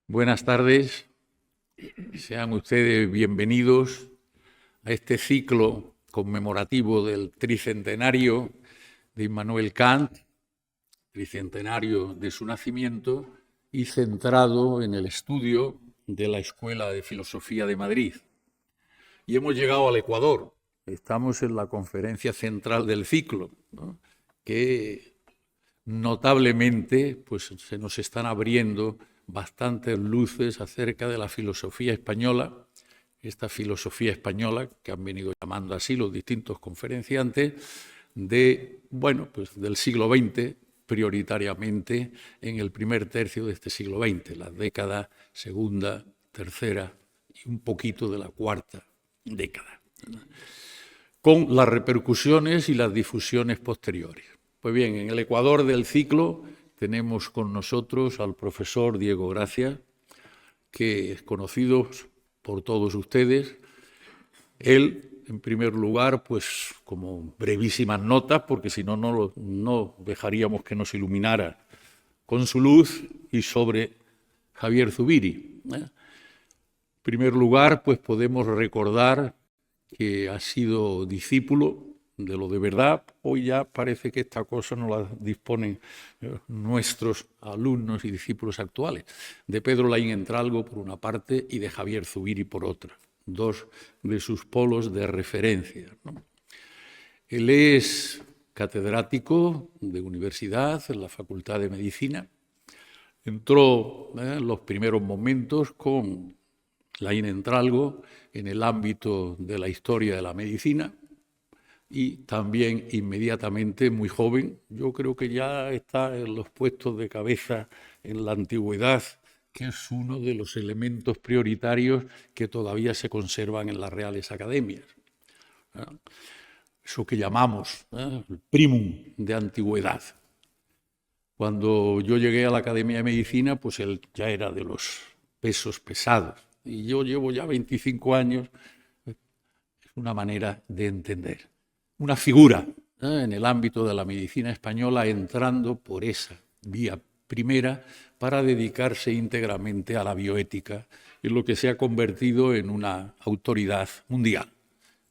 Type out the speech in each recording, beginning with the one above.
Buenas tardes, sean ustedes bienvenidos a este ciclo conmemorativo del tricentenario de Immanuel Kant, tricentenario de su nacimiento y centrado en el estudio de la Escuela de Filosofía de Madrid. Y hemos llegado al Ecuador, estamos en la conferencia central del ciclo, ¿no? Que notablemente pues, se nos están abriendo bastantes luces acerca de la filosofía española, esta filosofía española que han venido llamando así los distintos conferenciantes, del siglo XX, prioritariamente en el primer tercio de este siglo XX, la década segunda, tercera y un poquito de la cuarta década, con las repercusiones y las difusiones posteriores. Pues bien, en el Ecuador del ciclo tenemos con nosotros al profesor Diego Gracia, que es conocido por todos ustedes. Él, en primer lugar, pues como brevísimas notas, porque si no, no dejaríamos que nos iluminara con su luz, y sobre Javier Zubiri. En primer lugar, pues podemos recordar que ha sido discípulo de lo de verdad. Hoy ya parece que esta cosa no la disponen nuestros alumnos y discípulos actuales, de Pedro Laín Entralgo por una parte y de Javier Zubiri por otra, dos de sus polos de referencia, ¿no? Él es catedrático de universidad en la Facultad de Medicina. Entró en los primeros momentos con Laín Entralgo en el ámbito de la historia de la medicina, y también inmediatamente, muy joven, yo creo que ya está en los puestos de cabeza en la antigüedad, que es uno de los elementos prioritarios que todavía se conservan en las reales academias. Eso que llamamos el primum de antigüedad. Cuando yo llegué a la Academia de Medicina, pues él ya era de los pesos pesados. Y yo llevo ya 25 años, es una manera de entender. Una figura en el ámbito de la medicina española entrando por esa vía primera para dedicarse íntegramente a la bioética, en lo que se ha convertido en una autoridad mundial,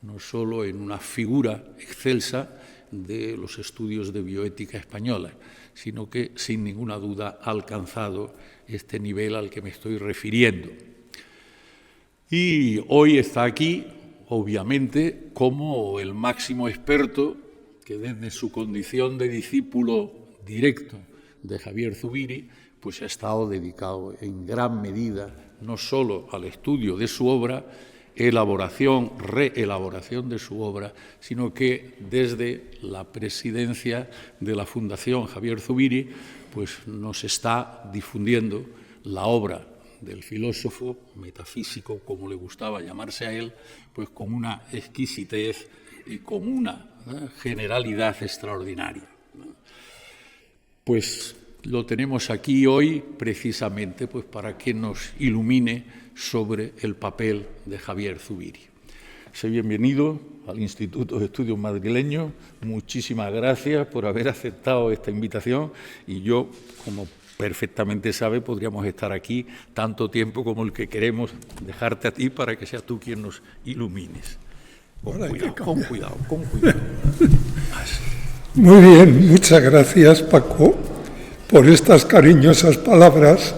no solo en una figura excelsa de los estudios de bioética española, sino que sin ninguna duda ha alcanzado este nivel al que me estoy refiriendo. Y hoy está aquí, obviamente, como el máximo experto que desde su condición de discípulo directo de Javier Zubiri, pues ha estado dedicado en gran medida no solo al estudio de su obra, elaboración, reelaboración de su obra, sino que desde la presidencia de la Fundación Javier Zubiri, pues nos está difundiendo la obra del filósofo metafísico, como le gustaba llamarse a él, pues con una exquisitez y con una generalidad extraordinaria. Pues lo tenemos aquí hoy precisamente pues para que nos ilumine sobre el papel de Javier Zubiri. Sé bienvenido al Instituto de Estudios Madrileños. Muchísimas gracias por haber aceptado esta invitación, y yo, como perfectamente sabe, podríamos estar aquí tanto tiempo como el que queremos dejarte a ti para que seas tú quien nos ilumines. Con cuidado. Muy bien, muchas gracias, Paco, por estas cariñosas palabras.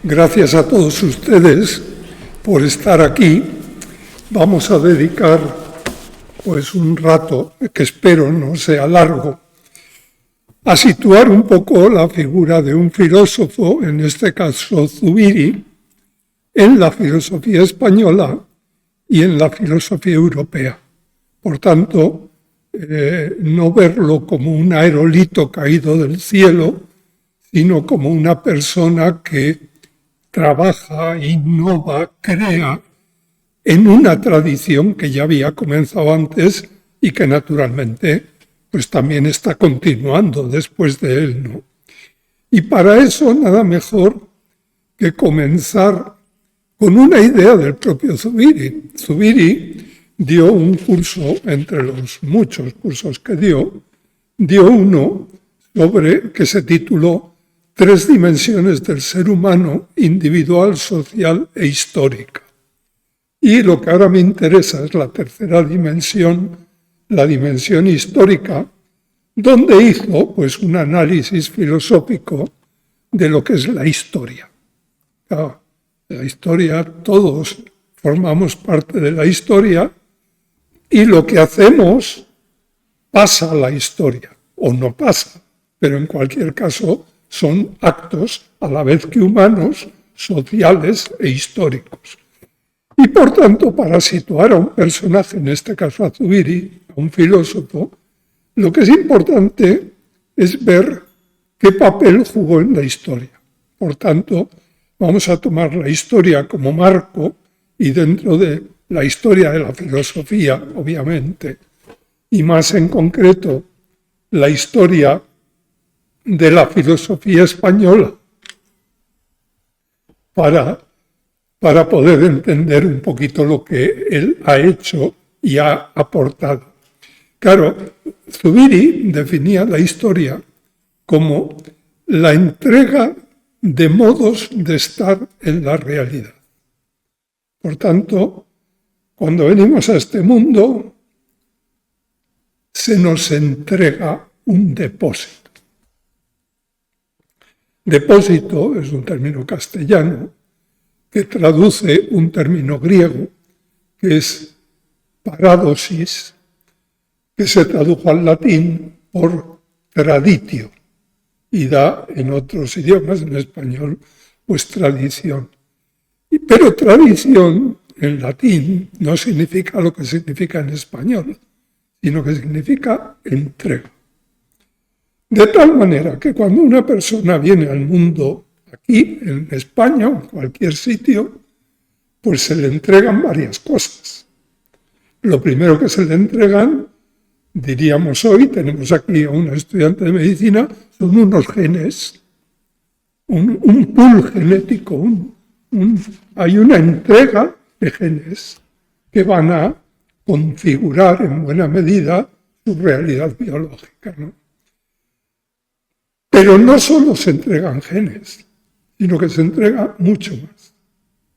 Gracias a todos ustedes por estar aquí. Vamos a dedicar pues un rato, que espero no sea largo, a situar un poco la figura de un filósofo, en este caso Zubiri, en la filosofía española y en la filosofía europea. Por tanto, no verlo como un aerolito caído del cielo, sino como una persona que trabaja, innova, crea en una tradición que ya había comenzado antes y que naturalmente pues también está continuando después de él, ¿no? Y para eso nada mejor que comenzar con una idea del propio Zubiri. Zubiri dio un curso, entre los muchos cursos que dio uno que se tituló tres dimensiones del ser humano: individual, social e histórica. Y lo que ahora me interesa es la tercera dimensión, la dimensión histórica, donde hizo pues un análisis filosófico de lo que es la historia. Claro, la historia, todos formamos parte de la historia, y lo que hacemos pasa a la historia, o no pasa, pero en cualquier caso son actos a la vez que humanos, sociales e históricos. Y por tanto, para situar a un personaje, en este caso a Zubiri, a un filósofo, lo que es importante es ver qué papel jugó en la historia. Por tanto, vamos a tomar la historia como marco, y dentro de la historia de la filosofía, obviamente, y más en concreto la historia de la filosofía española, para poder entender un poquito lo que él ha hecho y ha aportado. Claro, Zubiri definía la historia como la entrega de modos de estar en la realidad. Por tanto, cuando venimos a este mundo, se nos entrega un depósito. Depósito es un término castellano que traduce un término griego que es paradosis, que se tradujo al latín por traditio y da en otros idiomas, en español, pues tradición. Pero tradición en latín no significa lo que significa en español, sino que significa entrega. De tal manera que cuando una persona viene al mundo aquí, en España o en cualquier sitio, pues se le entregan varias cosas. Lo primero que se le entregan, diríamos hoy, tenemos aquí a una estudiante de medicina, son unos genes, un pool genético, hay una entrega de genes que van a configurar en buena medida su realidad biológica, ¿no? Pero no solo se entregan genes, sino que se entrega mucho más.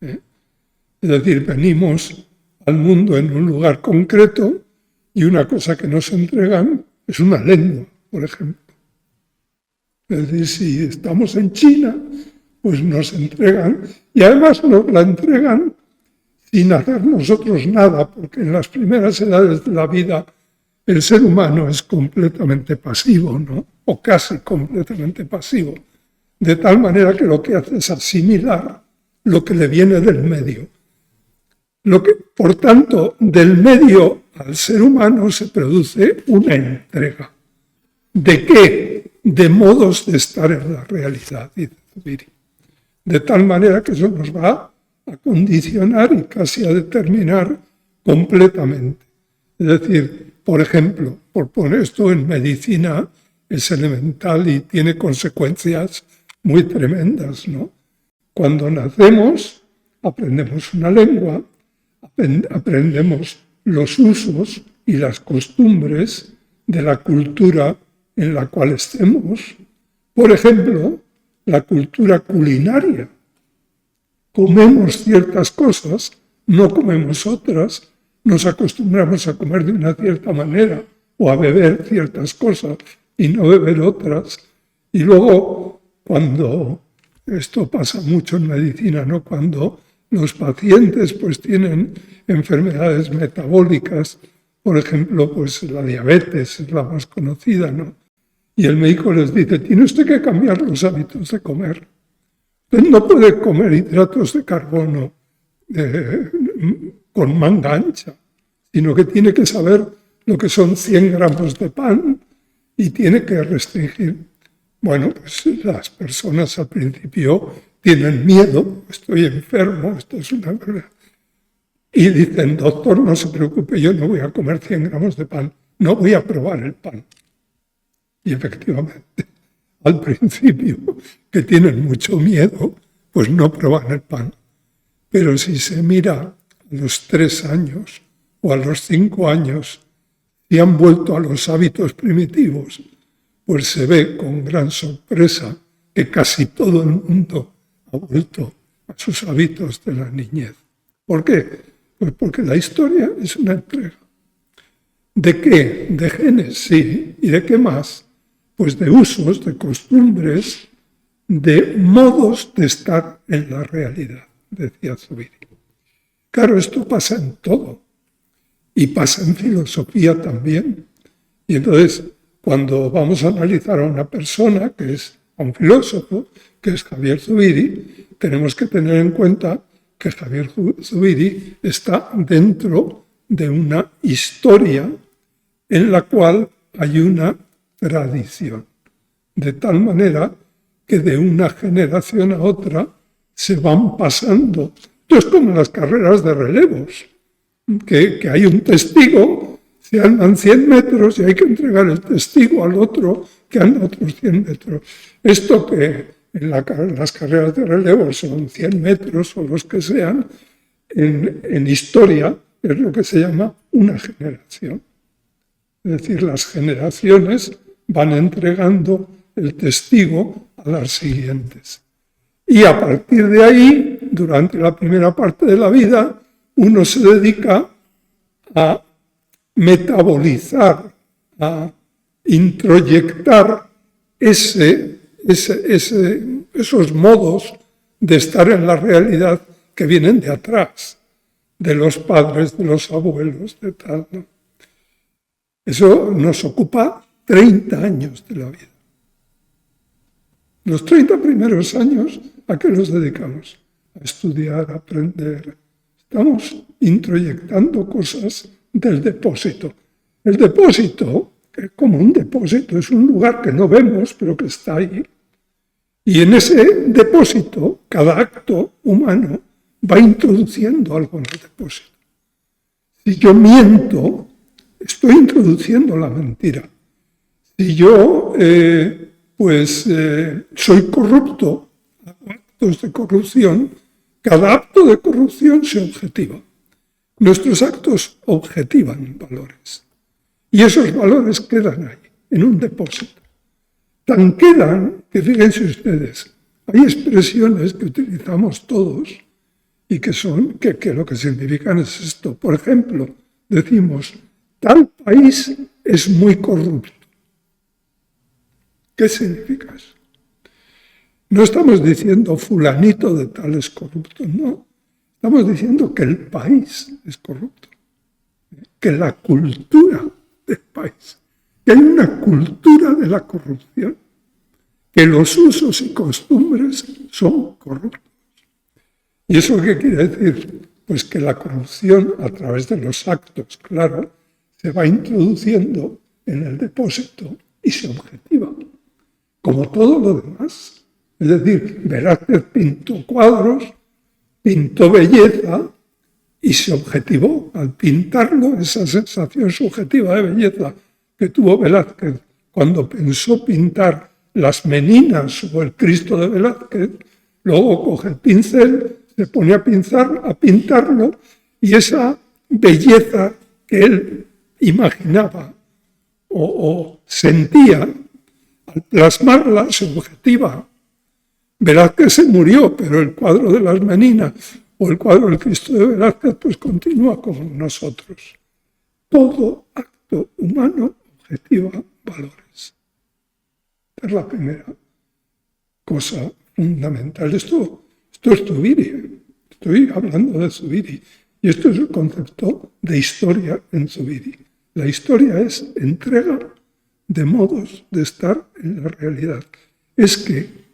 Es decir, venimos al mundo en un lugar concreto y una cosa que nos entregan es una lengua, por ejemplo. Es decir, si estamos en China, pues nos entregan, y además nos la entregan sin hacer nosotros nada, porque en las primeras edades de la vida el ser humano es completamente pasivo, ¿no? O casi completamente pasivo, de tal manera que lo que hace es asimilar lo que le viene del medio. Por tanto, del medio al ser humano se produce una entrega. ¿De qué? De modos de estar en la realidad, dice Zubiri. De tal manera que eso nos va a condicionar y casi a determinar completamente. Es decir, por ejemplo, por poner esto en medicina es elemental y tiene consecuencias muy tremendas, ¿no? Cuando nacemos, aprendemos una lengua, aprendemos los usos y las costumbres de la cultura en la cual estemos. Por ejemplo, la cultura culinaria. Comemos ciertas cosas, no comemos otras, nos acostumbramos a comer de una cierta manera o a beber ciertas cosas y no beber otras. Y luego, cuando esto pasa mucho en medicina, ¿no? Cuando los pacientes pues tienen enfermedades metabólicas, por ejemplo, pues la diabetes es la más conocida, ¿no? Y el médico les dice, tiene usted que cambiar los hábitos de comer. Usted no puede comer hidratos de carbono con manga ancha, sino que tiene que saber lo que son 100 gramos de pan y tiene que restringir. Bueno, pues las personas al principio tienen miedo, estoy enfermo, esto es una enfermedad. Y dicen, doctor, no se preocupe, yo no voy a comer 100 gramos de pan, no voy a probar el pan. Y efectivamente, al principio, que tienen mucho miedo, pues no prueban el pan. Pero si se mira a los 3 años o a los 5 años y han vuelto a los hábitos primitivos, pues se ve con gran sorpresa que casi todo el mundo ha vuelto a sus hábitos de la niñez. ¿Por qué? Pues porque la historia es una entrega. ¿De qué? De genes, sí. ¿Y de qué más? Pues de usos, de costumbres, de modos de estar en la realidad, decía Zubiri. Claro, esto pasa en todo. Y pasa en filosofía también. Y entonces, cuando vamos a analizar a una persona, a un filósofo, que es Javier Zubiri, tenemos que tener en cuenta que Javier Zubiri está dentro de una historia en la cual hay una tradición, de tal manera que de una generación a otra se van pasando. Esto es como en las carreras de relevos, que hay un testigo, se andan 100 metros y hay que entregar el testigo al otro que anda otros 100 metros. Esto que en las carreras de relevo son 100 metros o los que sean, en historia es lo que se llama una generación. Es decir, las generaciones van entregando el testigo a las siguientes. Y a partir de ahí, durante la primera parte de la vida, uno se dedica a metabolizar, a introyectar esos modos de estar en la realidad que vienen de atrás, de los padres, de los abuelos, de tal, ¿no? Eso nos ocupa 30 años de la vida. Los 30 primeros años, ¿a qué los dedicamos? A estudiar, a aprender. Estamos introyectando cosas del depósito. El depósito, que es como un depósito, es un lugar que no vemos, pero que está ahí. Y en ese depósito, cada acto humano va introduciendo algo en el depósito. Si yo miento, estoy introduciendo la mentira. Si yo, soy corrupto, hago actos de corrupción, cada acto de corrupción se objetiva. Nuestros actos objetivan valores. Y esos valores quedan ahí, en un depósito. Tan quedan que, fíjense ustedes, hay expresiones que utilizamos todos y que lo que significan es esto. Por ejemplo, decimos, tal país es muy corrupto. ¿Qué significa eso? No estamos diciendo fulanito de tal es corrupto, no. Estamos diciendo que el país es corrupto, que la cultura del país, que hay una cultura de la corrupción, que los usos y costumbres son corruptos. ¿Y eso qué quiere decir? Pues que la corrupción, a través de los actos, claro, se va introduciendo en el depósito y se objetiva, como todo lo demás. Es decir, Velázquez pintó cuadros, pintó belleza y se objetivó. Al pintarlo, esa sensación subjetiva de belleza que tuvo Velázquez cuando pensó pintar las Meninas o el Cristo de Velázquez, luego coge el pincel, se pone a pintarlo y esa belleza que él imaginaba o sentía, al plasmarla se objetiva. Velázquez se murió, pero el cuadro de las Meninas o el cuadro del Cristo de Velázquez pues continúa con nosotros. Todo acto humano objetiva valores. Esta es la primera cosa fundamental. Esto es Zubiri. Estoy hablando de Zubiri. Y esto es el concepto de historia en Zubiri. La historia es entrega de modos de estar en la realidad. Es que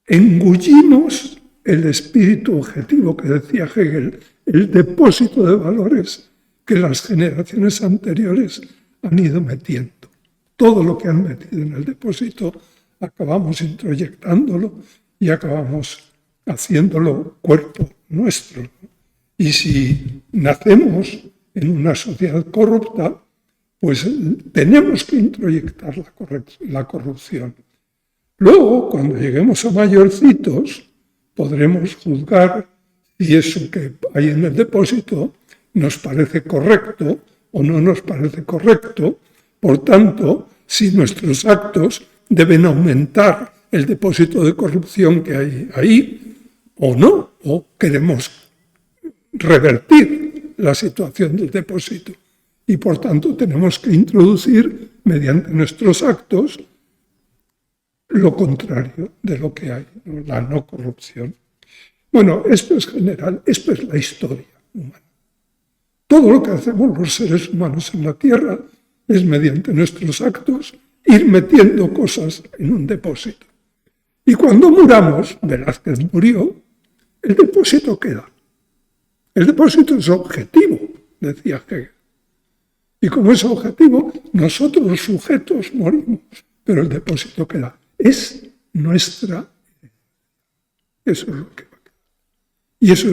engullimos el espíritu objetivo que decía Hegel, el depósito de valores que las generaciones anteriores han ido metiendo. Todo lo que han metido en el depósito acabamos introyectándolo y acabamos haciéndolo cuerpo nuestro. Y si nacemos en una sociedad corrupta, pues tenemos que introyectar la corrupción. Luego, cuando lleguemos a mayorcitos, podremos juzgar si eso que hay en el depósito nos parece correcto o no nos parece correcto. Por tanto, si nuestros actos deben aumentar el depósito de corrupción que hay ahí, o no, o queremos revertir la situación del depósito. Y por tanto tenemos que introducir, mediante nuestros actos, lo contrario de lo que hay, ¿no? La no corrupción. Bueno, esto es general, esto es la historia humana. Todo lo que hacemos los seres humanos en la Tierra es mediante nuestros actos ir metiendo cosas en un depósito. Y cuando muramos, Velázquez murió, el depósito queda. El depósito es objetivo, decía Hegel. Y como es objetivo, nosotros los sujetos morimos, pero el depósito queda. Es nuestra. Eso es lo que va a quedar. Y ese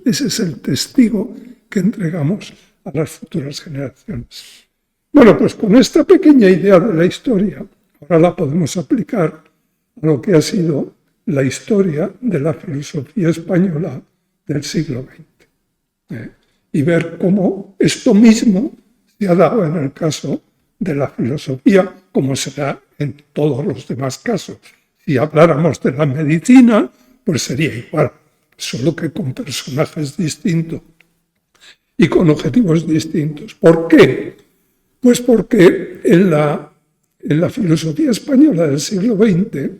es el testigo que entregamos a las futuras generaciones. Bueno, pues con esta pequeña idea de la historia, ahora la podemos aplicar a lo que ha sido la historia de la filosofía española del siglo XX. Y ver cómo esto mismo se ha dado en el caso de la filosofía, como se da en todos los demás casos. Si habláramos de la medicina, pues sería igual, solo que con personajes distintos y con objetivos distintos. ¿Por qué? Pues porque en la filosofía española del siglo XX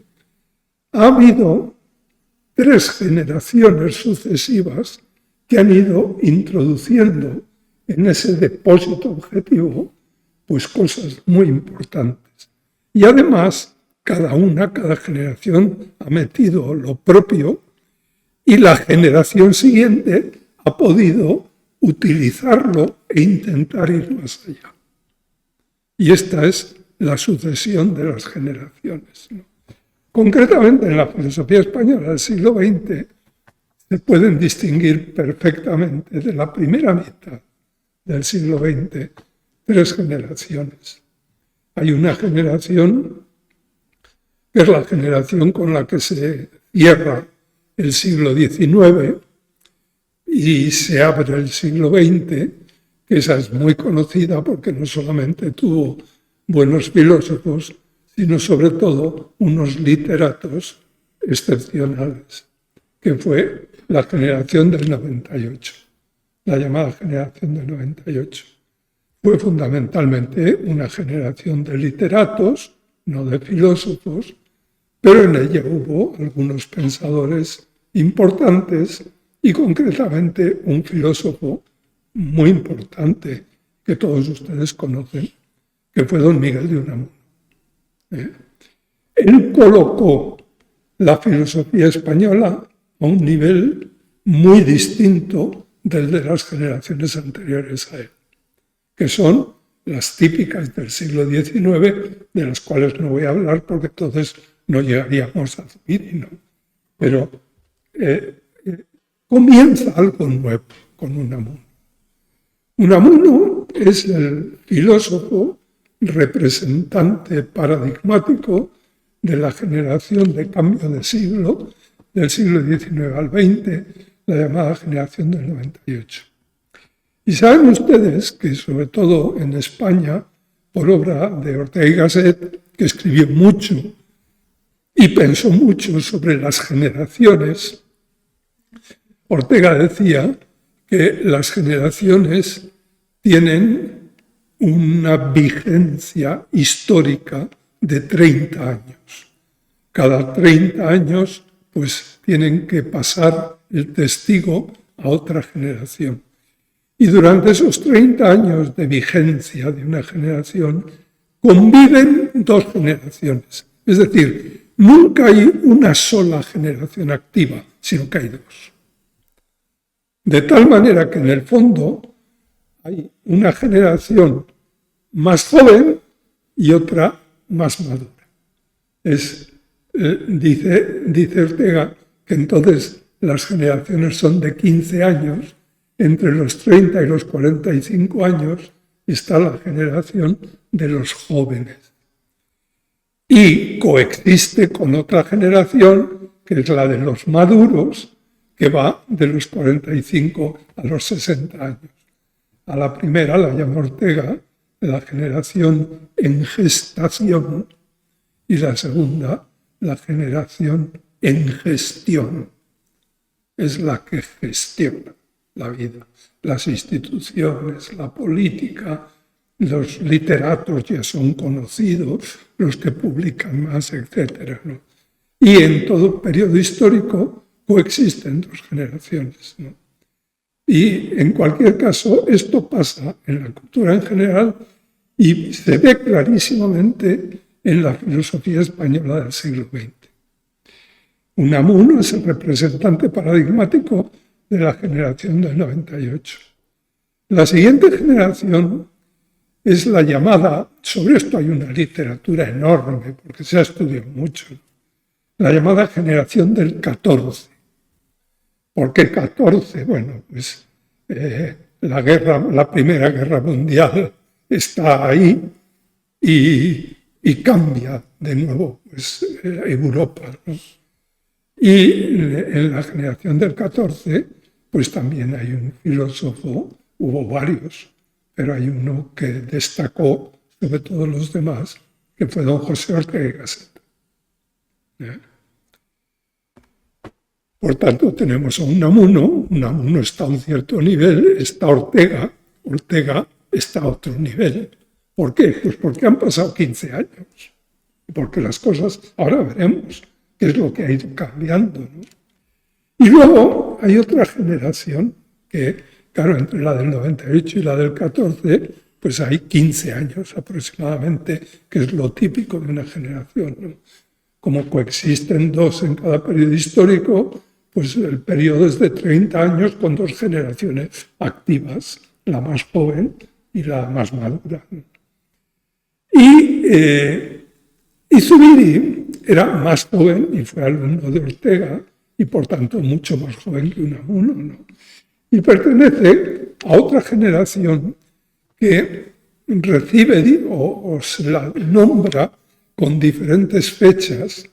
ha habido 3 generaciones sucesivas que han ido introduciendo en ese depósito objetivo pues cosas muy importantes. Y además, cada generación ha metido lo propio y la generación siguiente ha podido utilizarlo e intentar ir más allá. Y esta es la sucesión de las generaciones, ¿no? Concretamente, en la filosofía española del siglo XX se pueden distinguir perfectamente de la primera mitad del siglo XX 3 generaciones. Hay una generación que es la generación con la que se cierra el siglo XIX y se abre el siglo XX, que esa es muy conocida porque no solamente tuvo buenos filósofos, sino sobre todo unos literatos excepcionales, que fue la generación del 98, la llamada generación del 98. Fue fundamentalmente una generación de literatos, no de filósofos, pero en ella hubo algunos pensadores importantes y concretamente un filósofo muy importante que todos ustedes conocen, que fue don Miguel de Unamuno. Él colocó la filosofía española a un nivel muy distinto del de las generaciones anteriores a él, que son las típicas del siglo XIX, de las cuales no voy a hablar porque entonces no llegaríamos a Zubiri, ¿no? Pero comienza algo nuevo con Unamuno. Unamuno es el filósofo representante paradigmático de la generación de cambio de siglo, del siglo XIX al XX, la llamada generación del 98. Y saben ustedes que, sobre todo en España, por obra de Ortega y Gasset, que escribió mucho y pensó mucho sobre las generaciones, Ortega decía que las generaciones tienen una vigencia histórica de 30 años. Cada 30 años, pues, tienen que pasar el testigo a otra generación. Y durante esos 30 años de vigencia de una generación, conviven 2 generaciones. Es decir, nunca hay una sola generación activa, sino que hay 2. De tal manera que en el fondo hay una generación más joven y otra más madura. Dice Ortega que entonces las generaciones son de 15 años, entre los 30 y los 45 años está la generación de los jóvenes. Y coexiste con otra generación, que es la de los maduros, que va de los 45 a los 60 años. A la primera la llama Ortega la generación en gestación y la segunda la generación en gestión. Es la que gestiona la vida, las instituciones, la política. Los literatos ya son conocidos, los que publican más, etc., ¿no? Y en todo periodo histórico coexisten dos generaciones, ¿no? Y en cualquier caso, esto pasa en la cultura en general y se ve clarísimamente en la filosofía española del siglo XX. Unamuno es el representante paradigmático de la generación del 98. La siguiente generación es la llamada, sobre esto hay una literatura enorme porque se ha estudiado mucho, la llamada generación del 14. ¿Por qué 14? Bueno, pues la Primera Guerra Mundial está ahí y cambia de nuevo pues, Europa, ¿no? Y en la generación del 14, pues también hay un filósofo, hubo varios, pero hay uno que destacó sobre todos los demás, que fue don José Ortega y Gasset. Por tanto, tenemos a Unamuno está a un cierto nivel, está Ortega está a otro nivel. ¿Por qué? Pues porque han pasado 15 años. Porque las cosas, ahora veremos qué es lo que ha ido cambiando, ¿no? Y luego hay otra generación que, claro, entre la del 98 y la del 14, pues hay 15 años aproximadamente, que es lo típico de una generación, ¿no? Como coexisten dos en cada periodo histórico, pues el periodo es de 30 años con dos generaciones activas, la más joven y la más madura. Y Zubiri era más joven y fue alumno de Ortega y por tanto mucho más joven que Unamuno, ¿no? Y pertenece a otra generación que recibe o se la nombra con diferentes fechas.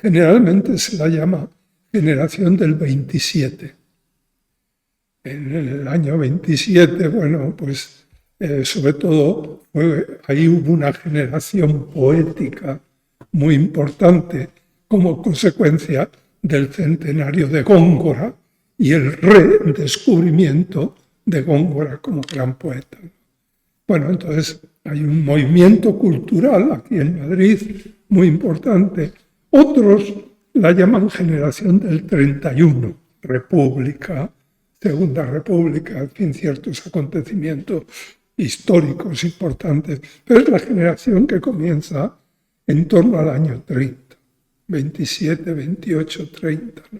Generalmente se la llama generación del 27. En el año 27, bueno, pues sobre todo ahí hubo una generación poética muy importante como consecuencia del centenario de Góngora y el redescubrimiento de Góngora como gran poeta. Bueno, entonces hay un movimiento cultural aquí en Madrid muy importante. Otros la llaman generación del 31, República, Segunda República, en fin, ciertos acontecimientos históricos importantes. Pero es la generación que comienza en torno al año 30, 27, 28, 30. ¿No?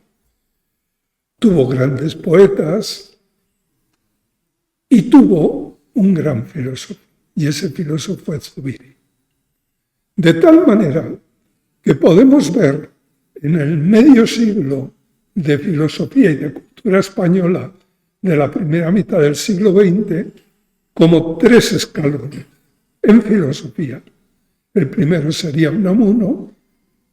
Tuvo grandes poetas y tuvo un gran filósofo, y ese filósofo es Zubiri. De tal manera que podemos ver en el medio siglo de filosofía y de cultura española de la primera mitad del siglo XX como tres escalones en filosofía. El primero sería Unamuno,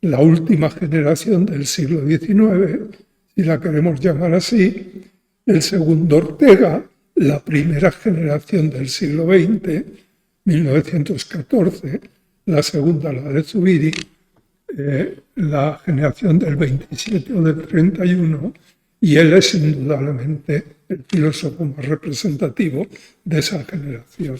la última generación del siglo XIX, si la queremos llamar así. El segundo, Ortega, la primera generación del siglo XX, 1914. La segunda, la de Zubiri, la generación del 27 o del 31, y él es indudablemente el filósofo más representativo de esa generación.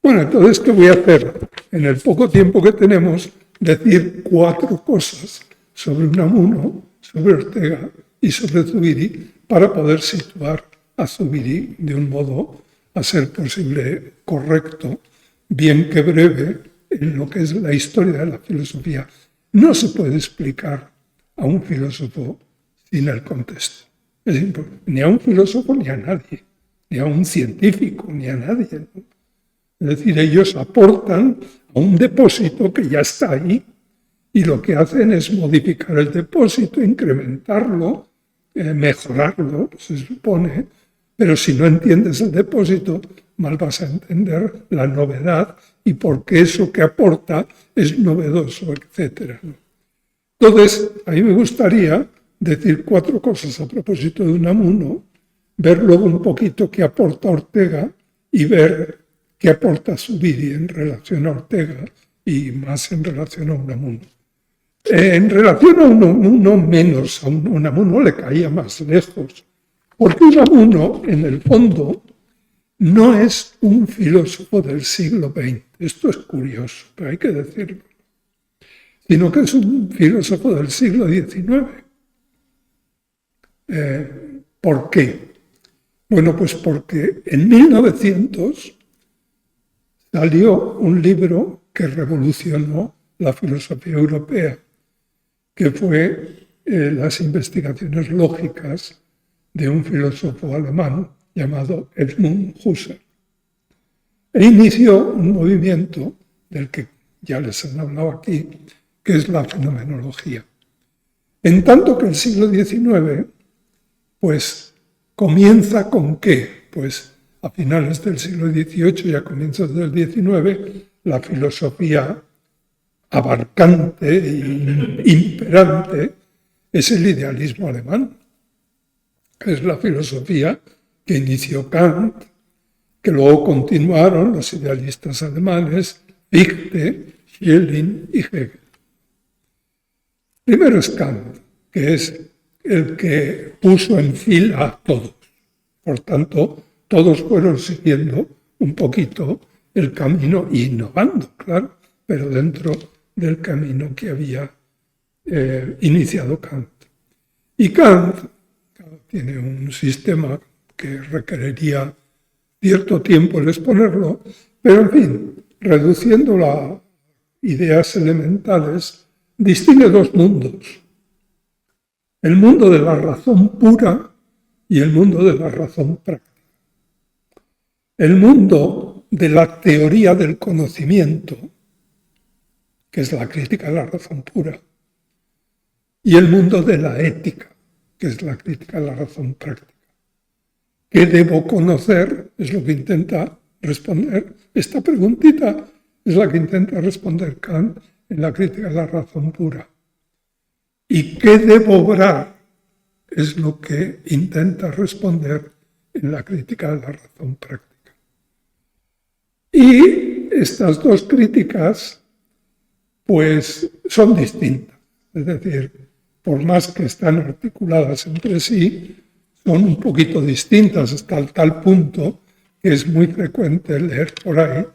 Bueno, entonces, ¿qué voy a hacer? En el poco tiempo que tenemos, decir 4 cosas sobre Unamuno, sobre Ortega y sobre Zubiri, para poder situar a Zubiri de un modo a ser posible correcto, bien que breve, en lo que es la historia de la filosofía. No se puede explicar a un filósofo sin el contexto. Es imposible. Ni a un filósofo ni a nadie, ni a un científico, ni a nadie, ¿no? Es decir, ellos aportan a un depósito que ya está ahí y lo que hacen es modificar el depósito, incrementarlo, mejorarlo, se supone, pero si no entiendes el depósito, mal vas a entender la novedad y por qué eso que aporta es novedoso, etc. Entonces, a mí me gustaría decir 4 cosas a propósito de Unamuno, ver luego un poquito qué aporta Ortega y ver qué aporta Zubiri en relación a Ortega y más en relación a Unamuno. En relación a Unamuno menos, a Unamuno le caía más lejos, porque Unamuno, en el fondo, no es un filósofo del siglo XX. Esto es curioso, pero hay que decirlo. Sino que es un filósofo del siglo XIX. ¿Por qué? Bueno, pues porque en 1900 salió un libro que revolucionó la filosofía europea, que fue las investigaciones lógicas de un filósofo alemán llamado Edmund Husserl. E inició un movimiento del que ya les han hablado aquí, que es la fenomenología. En tanto que el siglo XIX, pues, comienza con ¿qué? Pues a finales del siglo XVIII y a comienzos del XIX, la filosofía abarcante e imperante es el idealismo alemán. Es la filosofía que inició Kant, que luego continuaron los idealistas alemanes, Fichte, Schelling y Hegel. Primero es Kant, que es el que puso en fila a todos. Por tanto, todos fueron siguiendo un poquito el camino, innovando, claro, pero dentro del camino que había iniciado Kant. Y Kant tiene un sistema que requeriría cierto tiempo el exponerlo, pero en fin, reduciendo las ideas elementales, distingue dos mundos. El mundo de la razón pura y el mundo de la razón práctica. El mundo de la teoría del conocimiento, que es la crítica de la razón pura, y el mundo de la ética, que es la crítica de la razón práctica. ¿Qué debo conocer? Es lo que intenta responder. Esta preguntita es la que intenta responder Kant en la crítica de la razón pura. ¿Y qué debo obrar? Es lo que intenta responder en la crítica de la razón práctica. Y estas dos críticas, pues, son distintas. Es decir, por más que están articuladas entre sí, son un poquito distintas hasta tal punto que es muy frecuente leer por ahí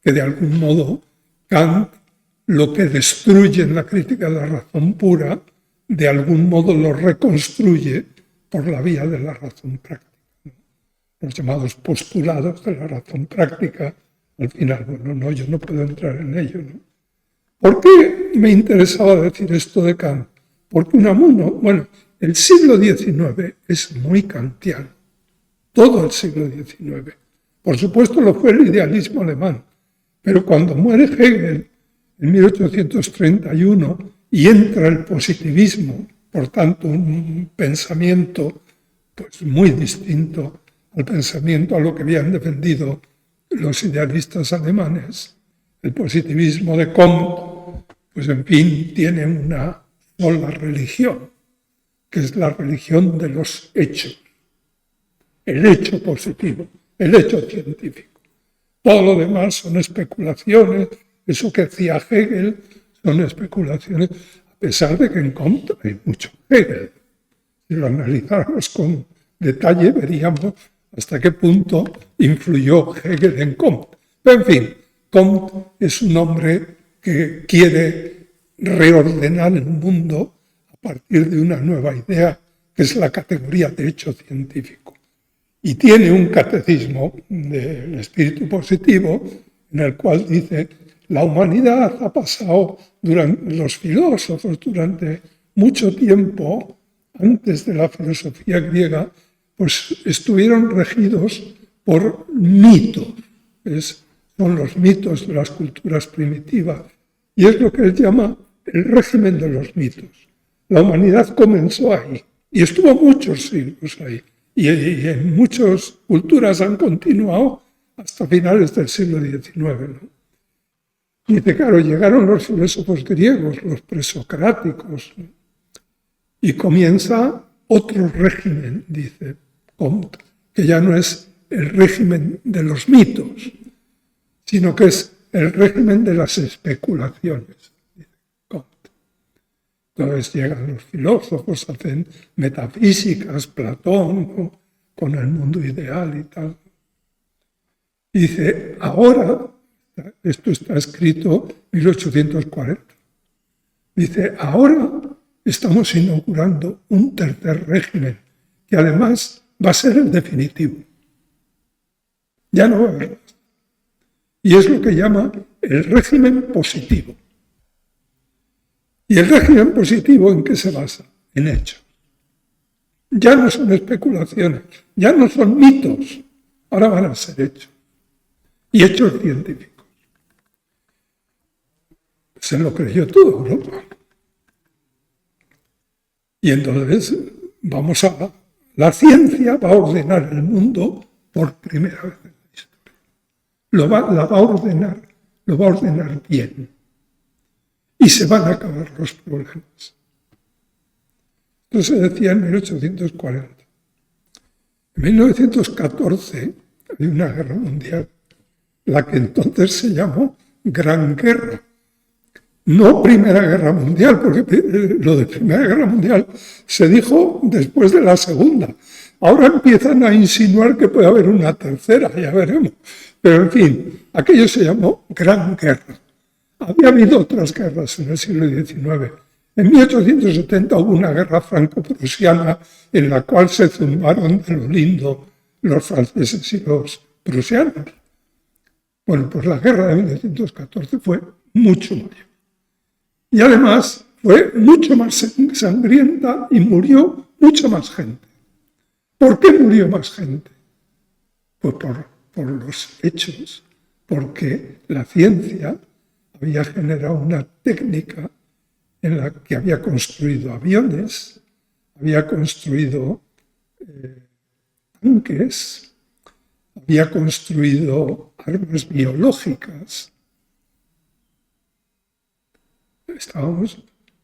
que de algún modo Kant lo que destruye en la crítica de la razón pura, de algún modo lo reconstruye por la vía de la razón práctica. Los llamados postulados de la razón práctica, al final, bueno, no, yo no puedo entrar en ello, ¿no? ¿Por qué me interesaba decir esto de Kant? Porque Unamuno, bueno, el siglo XIX es muy kantiano, todo el siglo XIX. Por supuesto lo fue el idealismo alemán, pero cuando muere Hegel en 1831 y entra el positivismo, por tanto un pensamiento pues, muy distinto al pensamiento a lo que habían defendido los idealistas alemanes, el positivismo de Comte, pues en fin, tiene una sola religión, que es la religión de los hechos, el hecho positivo, el hecho científico. Todo lo demás son especulaciones, eso que decía Hegel son especulaciones, a pesar de que en Comte hay mucho Hegel. Si lo analizáramos con detalle, veríamos hasta qué punto influyó Hegel en Comte. Pero en fin, Comte es un hombre que quiere reordenar el mundo a partir de una nueva idea, que es la categoría de hecho científico. Y tiene un catecismo del espíritu positivo en el cual dice: la humanidad ha pasado, los filósofos durante mucho tiempo, antes de la filosofía griega, pues estuvieron regidos por mitos. Son los mitos de las culturas primitivas. Y es lo que él llama el régimen de los mitos. La humanidad comenzó ahí y estuvo muchos siglos ahí. Y en muchas culturas han continuado hasta finales del siglo XIX, ¿no? Y claro, llegaron los filósofos griegos, los presocráticos, ¿no? Y comienza otro régimen, dice Comte, que ya no es el régimen de los mitos, sino que es el régimen de las especulaciones, dice Comte. Entonces llegan los filósofos, hacen metafísicas, Platón, ¿no?, con el mundo ideal y tal. Y dice, ahora, esto está escrito en 1840, dice, ahora estamos inaugurando un tercer régimen, que además va a ser el definitivo. Ya no va a haber más. Y es lo que llama el régimen positivo. ¿Y el régimen positivo en qué se basa? En hechos. Ya no son especulaciones, ya no son mitos, ahora van a ser hechos. Y hechos científicos. Se lo creyó toda Europa. Y entonces la ciencia va a ordenar el mundo por primera vez en la historia. Lo va a ordenar bien. Y se van a acabar los problemas. Esto se decía en 1840. En 1914 hay una guerra mundial, la que entonces se llamó Gran Guerra. No Primera Guerra Mundial, porque lo de Primera Guerra Mundial se dijo después de la Segunda. Ahora empiezan a insinuar que puede haber una tercera, ya veremos. Pero en fin, aquello se llamó Gran Guerra. Había habido otras guerras en el siglo XIX. En 1870 hubo una guerra franco-prusiana en la cual se zumbaron de lo lindo los franceses y los prusianos. Bueno, pues la guerra de 1914 fue mucho mayor. Y además fue mucho más sangrienta y murió mucha más gente. ¿Por qué murió más gente? Pues por los hechos, porque la ciencia había generado una técnica en la que había construido aviones, había construido tanques, había construido armas biológicas.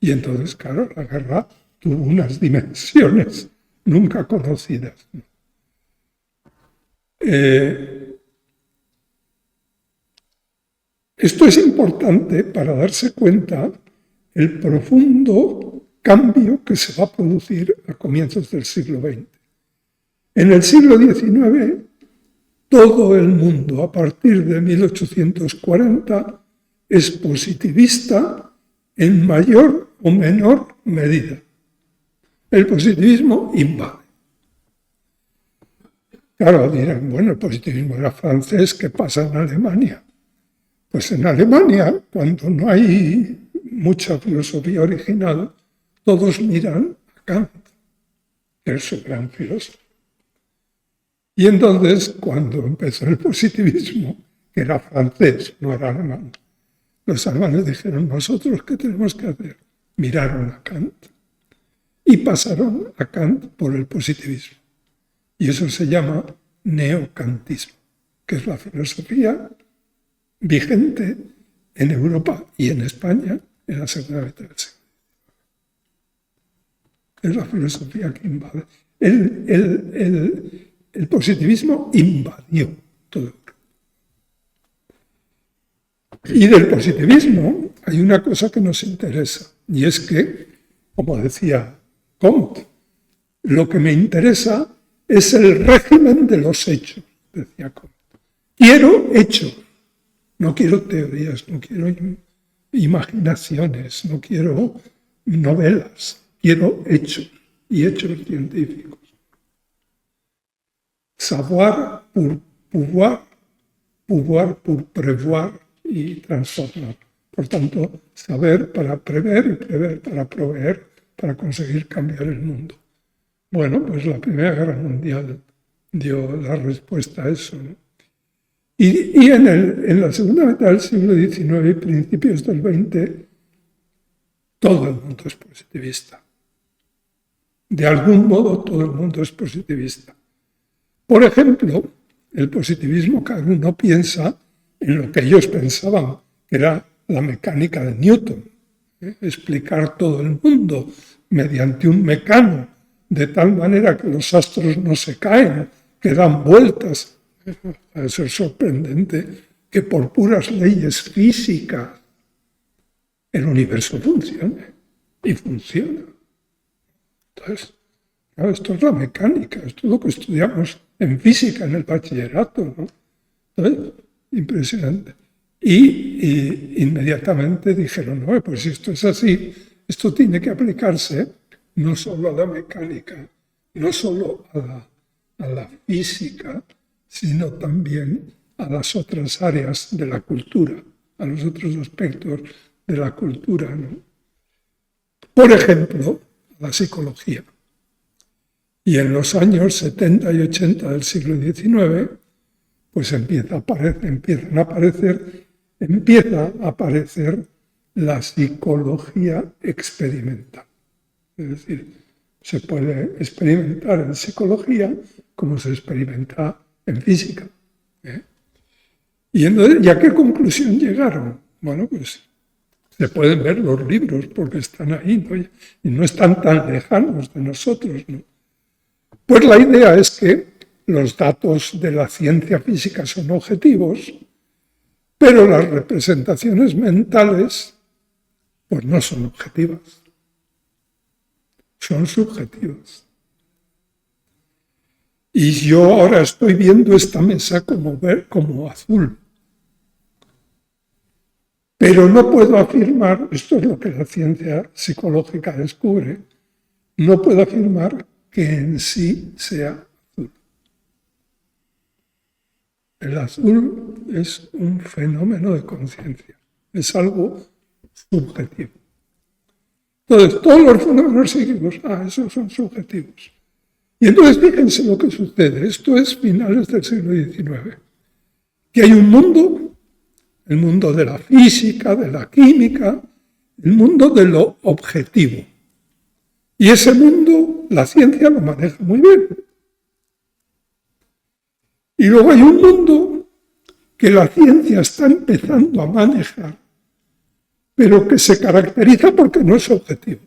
Y entonces, claro, la guerra tuvo unas dimensiones nunca conocidas. Esto es importante para darse cuenta el profundo cambio que se va a producir a comienzos del siglo XX. En el siglo XIX, todo el mundo, a partir de 1840, es positivista en mayor o menor medida. El positivismo invade. Claro, dirán, bueno, el positivismo era francés, ¿qué pasa en Alemania? Pues en Alemania, cuando no hay mucha filosofía original, todos miran a Kant, que es su gran filósofo. Y entonces, cuando empezó el positivismo, que era francés, no era alemán, los alemanes dijeron, ¿nosotros qué tenemos que hacer? Miraron a Kant y pasaron a Kant por el positivismo. Y eso se llama neocantismo, que es la filosofía vigente en Europa y en España en la segunda mitad del siglo. Es la filosofía que invade. El positivismo invadió todo Europa. Y del positivismo hay una cosa que nos interesa, y es que, como decía Comte, lo que me interesa es el régimen de los hechos, decía Comte. Quiero hechos, no quiero teorías, no quiero imaginaciones, no quiero novelas, quiero hechos y hechos científicos. Savoir pour pouvoir, pouvoir pour prévoir y transformar. Por tanto, saber para prever y prever para proveer, para conseguir cambiar el mundo. Bueno, pues la Primera Guerra Mundial dio la respuesta a eso, ¿no? Y en la segunda mitad del siglo XIX y principios del XX, todo el mundo es positivista. De algún modo, todo el mundo es positivista. Por ejemplo, el positivismo, cada uno piensa en lo que ellos pensaban, que era la mecánica de Newton, explicar todo el mundo mediante un mecano, de tal manera que los astros no se caen, que dan vueltas. Eso es sorprendente, que por puras leyes físicas el universo funcione. y funciona. Entonces, claro, esto es la mecánica, esto es lo que estudiamos en física en el bachillerato, ¿no? Entonces, impresionante. Y inmediatamente dijeron, no, pues si esto es así, esto tiene que aplicarse no solo a la mecánica, no solo a la física, sino también a las otras áreas de la cultura, a los otros aspectos de la cultura, ¿no? Por ejemplo, la psicología. Y en los años 70 y 80 del siglo XIX, pues empieza a aparecer la psicología experimental. Es decir, se puede experimentar en psicología como se experimenta en física. Y entonces, ¿y a qué conclusión llegaron? Bueno, pues se pueden ver los libros porque están ahí, ¿no? Y no están tan lejanos de nosotros, ¿no? Pues la idea es que los datos de la ciencia física son objetivos, pero las representaciones mentales pues no son objetivas, son subjetivas. Y yo ahora estoy viendo esta mesa como azul. Pero no puedo afirmar, esto es lo que la ciencia psicológica descubre, no puedo afirmar que en sí sea azul. El azul es un fenómeno de conciencia, es algo subjetivo. Entonces, todos los fenómenos psíquicos, esos son subjetivos. Y entonces fíjense lo que sucede, esto es finales del siglo XIX, que hay un mundo, el mundo de la física, de la química, el mundo de lo objetivo. Y ese mundo la ciencia lo maneja muy bien. Y luego hay un mundo que la ciencia está empezando a manejar, pero que se caracteriza porque no es objetivo.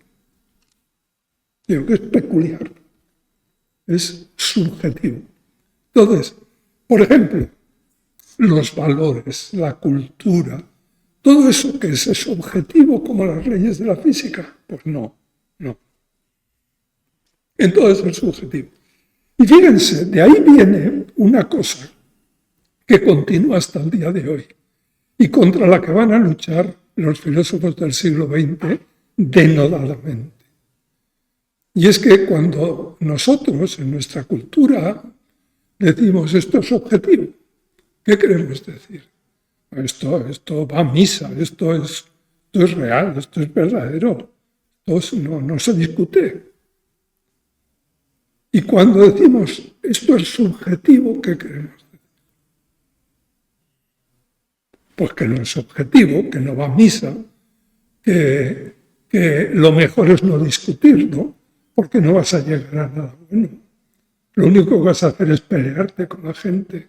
Digo que es peculiar, es subjetivo. Entonces, por ejemplo, los valores, la cultura, todo eso que es objetivo como las leyes de la física, pues no. Entonces es subjetivo. Y fíjense, de ahí viene una cosa que continúa hasta el día de hoy y contra la que van a luchar los filósofos del siglo XX denodadamente. Y es que cuando nosotros en nuestra cultura decimos esto es objetivo, ¿qué queremos decir? Esto va a misa, esto es real, esto es verdadero, esto no se discute. Y cuando decimos esto es subjetivo, ¿qué queremos decir? Pues que no es objetivo, que no va a misa, que lo mejor es no discutir, ¿no? Porque no vas a llegar a nada bueno. Lo único que vas a hacer es pelearte con la gente,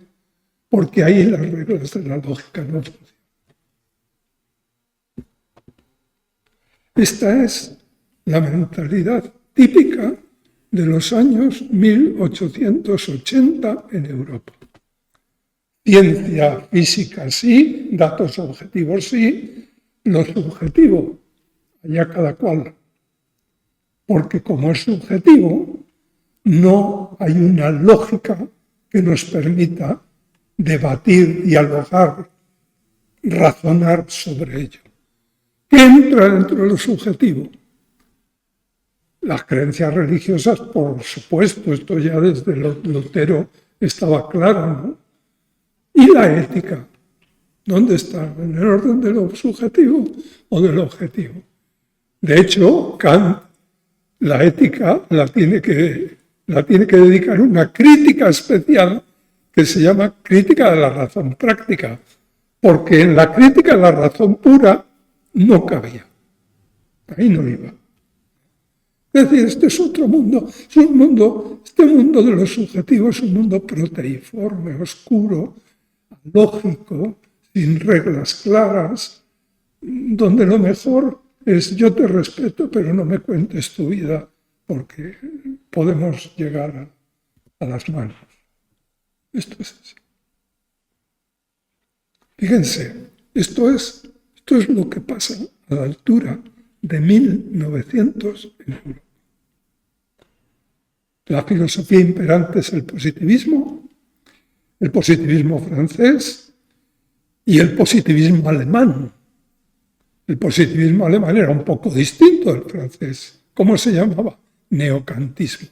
porque ahí las reglas de la lógica no funcionan. Esta es la mentalidad típica de los años 1880 en Europa. Ciencia física sí, datos objetivos sí, lo subjetivo, allá cada cual. Porque como es subjetivo, no hay una lógica que nos permita debatir, dialogar, razonar sobre ello. ¿Qué entra dentro de lo subjetivo? Las creencias religiosas, por supuesto, esto ya desde Lutero estaba claro, ¿no? Y la ética, ¿dónde está? ¿En el orden de lo subjetivo o de lo objetivo? De hecho, Kant, la ética la tiene que dedicar una crítica especial que se llama crítica de la razón práctica, porque en la crítica de la razón pura no cabía, ahí no iba. Es decir, este es otro mundo, este mundo de lo subjetivo es un mundo proteiforme, oscuro, lógico, sin reglas claras, donde lo mejor es yo te respeto, pero no me cuentes tu vida, porque podemos llegar a las manos. Esto es así. Fíjense, esto es lo que pasa a la altura de 1900 en Europa. La filosofía imperante es el positivismo francés y el positivismo alemán. El positivismo alemán era un poco distinto del francés. ¿Cómo se llamaba? Neocantismo.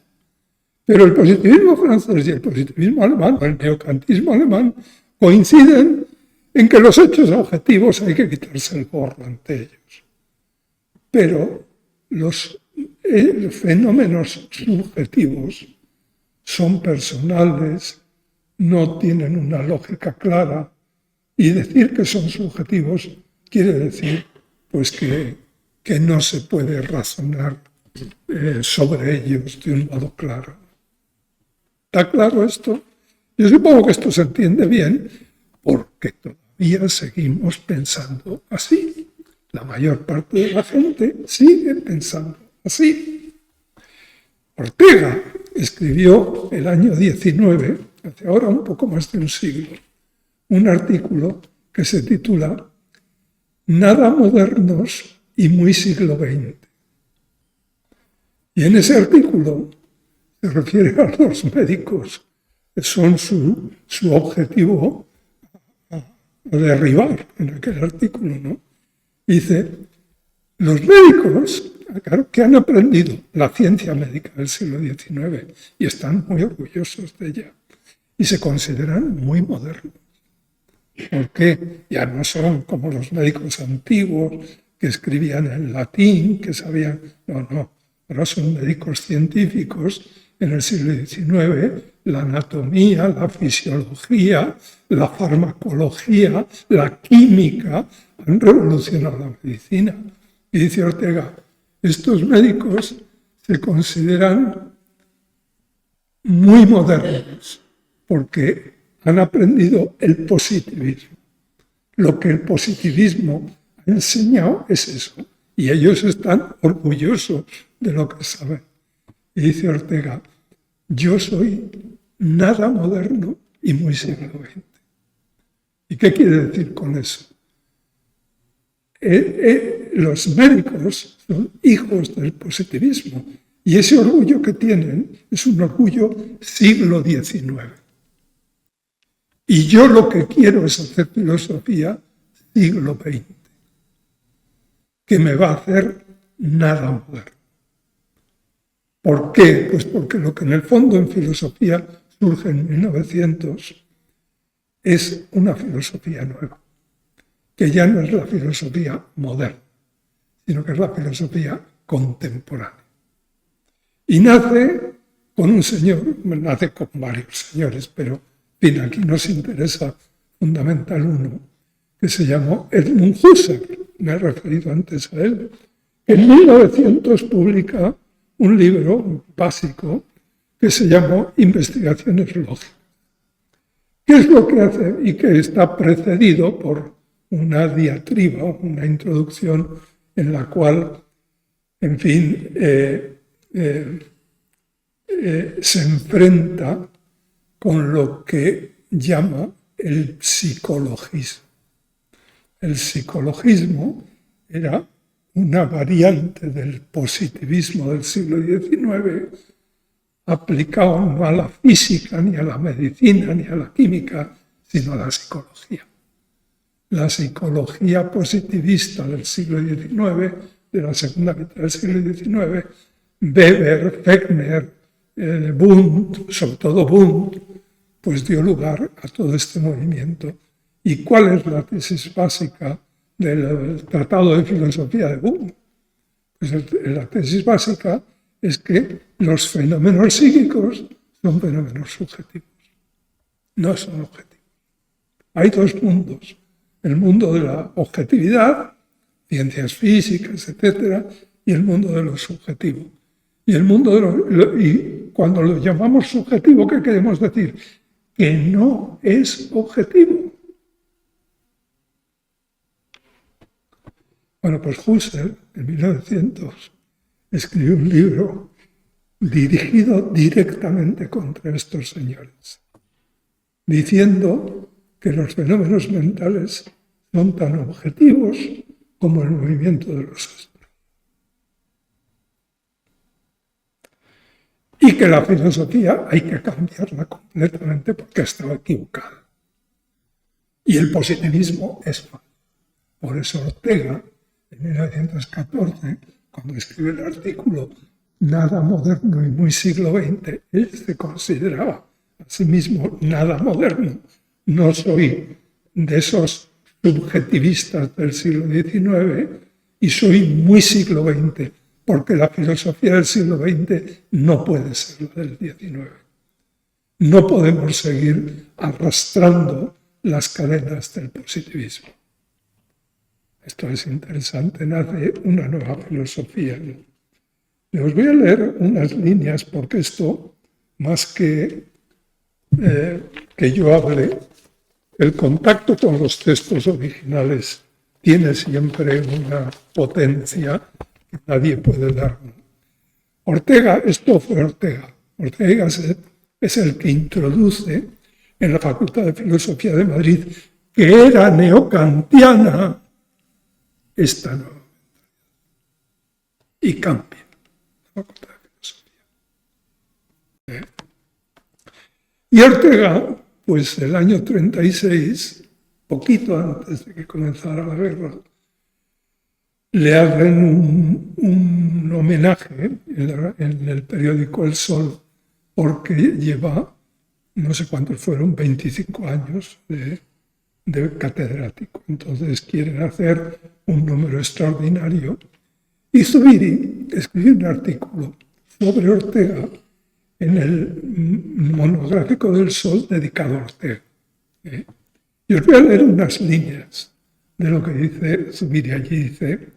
Pero el positivismo francés y el positivismo alemán, o el neocantismo alemán, coinciden en que los hechos objetivos hay que quitarse el gorro ante ellos. Pero los fenómenos subjetivos son personales, no tienen una lógica clara, y decir que son subjetivos quiere decir pues que no se puede razonar sobre ellos de un modo claro. ¿Está claro esto? Yo supongo que esto se entiende bien porque todavía seguimos pensando así. La mayor parte de la gente sigue pensando así. Ortega escribió el año 19, hace ahora un poco más de un siglo, un artículo que se titula Nada modernos y muy siglo XX. Y en ese artículo se refiere a los médicos, que son su objetivo a derribar en aquel artículo, ¿no? Dice, los médicos, claro, que han aprendido la ciencia médica del siglo XIX y están muy orgullosos de ella y se consideran muy modernos. Porque ya no son como los médicos antiguos que escribían en latín, que sabían, no, ahora son médicos científicos. En el siglo XIX, la anatomía, la fisiología, la farmacología, la química han revolucionado la medicina. Y dice Ortega, estos médicos se consideran muy modernos porque han aprendido el positivismo. Lo que el positivismo ha enseñado es eso. Y ellos están orgullosos de lo que saben. Y dice Ortega, yo soy nada moderno y muy siglo XX. ¿Y qué quiere decir con eso? Los médicos son hijos del positivismo y ese orgullo que tienen es un orgullo siglo XIX. Y yo lo que quiero es hacer filosofía siglo XX, que me va a hacer nada moderno. ¿Por qué? Pues porque lo que en el fondo en filosofía surge en 1900 es una filosofía nueva, que ya no es la filosofía moderna, sino que es la filosofía contemporánea. Y nace con un señor, nace con varios señores, pero en fin, aquí nos interesa fundamental uno, que se llamó Edmund Husserl, me he referido antes a él, que en 1900 publica un libro básico que se llamó Investigaciones Lógicas. ¿Qué es lo que hace? Y que está precedido por una diatriba, una introducción en la cual, en fin, se enfrenta con lo que llama el psicologismo. El psicologismo era una variante del positivismo del siglo XIX, aplicado no a la física, ni a la medicina, ni a la química, sino a la psicología. La psicología positivista del siglo XIX, de la segunda mitad del siglo XIX, Weber, Fechner, Wundt, sobre todo Wundt, pues dio lugar a todo este movimiento. ¿Y cuál es la tesis básica del Tratado de Filosofía de Wundt? Pues la tesis básica es que los fenómenos psíquicos son fenómenos subjetivos, no son objetivos. Hay dos mundos, el mundo de la objetividad, ciencias físicas, etc., y el mundo de lo subjetivo. Y el mundo y cuando lo llamamos subjetivo, ¿qué queremos decir? Que no es objetivo. Bueno, pues Husserl, en 1900, escribió un libro dirigido directamente contra estos señores, diciendo que los fenómenos mentales son tan objetivos como el movimiento de los astros. y que la filosofía hay que cambiarla completamente porque estaba equivocada. Y el positivismo es malo. Por eso Ortega, en 1914, cuando escribe el artículo Nada moderno y muy siglo XX, él se consideraba a sí mismo nada moderno. No soy de esos subjetivistas del siglo XIX y soy muy siglo XX, porque la filosofía del siglo XX no puede ser la del XIX. No podemos seguir arrastrando las cadenas del positivismo. Esto es interesante, nace una nueva filosofía. Les voy a leer unas líneas porque esto, más que yo hable, el contacto con los textos originales tiene siempre una potencia que nadie puede dar. Ortega, esto fue Ortega. Ortega es el que introduce en la Facultad de Filosofía de Madrid, que era neocantiana, esta nueva mentalidad. Y cambia la Facultad de Filosofía. Y Ortega, pues el año 36, poquito antes de que comenzara la guerra, le hacen un homenaje en el periódico El Sol, porque lleva, no sé cuántos fueron, 25 años de catedrático. Entonces quieren hacer un número extraordinario. Y Zubiri escribió un artículo sobre Ortega en el monográfico del Sol dedicado a Ortega. Y os voy a leer unas líneas de lo que dice Zubiri. Allí dice: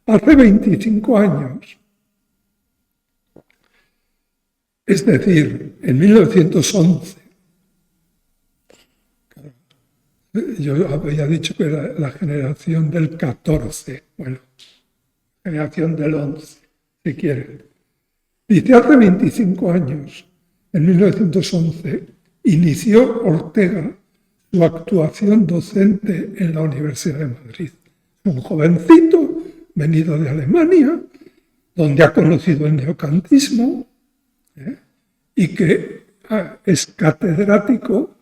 hace 25 años, es decir, en 1911, yo había dicho que era la generación del 14, bueno, generación del 11, si quieren. Dice, hace 25 años, en 1911, inició Ortega su actuación docente en la Universidad de Madrid. Un jovencito venido de Alemania, donde ha conocido el neocantismo, y que es catedrático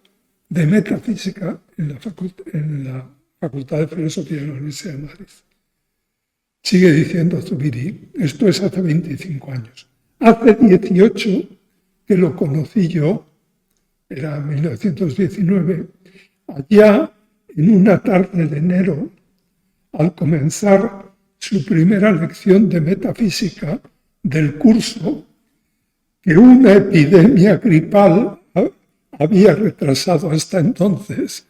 de metafísica en la Facultad de Filosofía de la Universidad de Madrid. Sigue diciendo Zubiri, esto es hace 25 años. Hace 18 que lo conocí yo, era 1919, allá en una tarde de enero, al comenzar su primera lección de metafísica del curso, que una epidemia gripal había retrasado hasta entonces.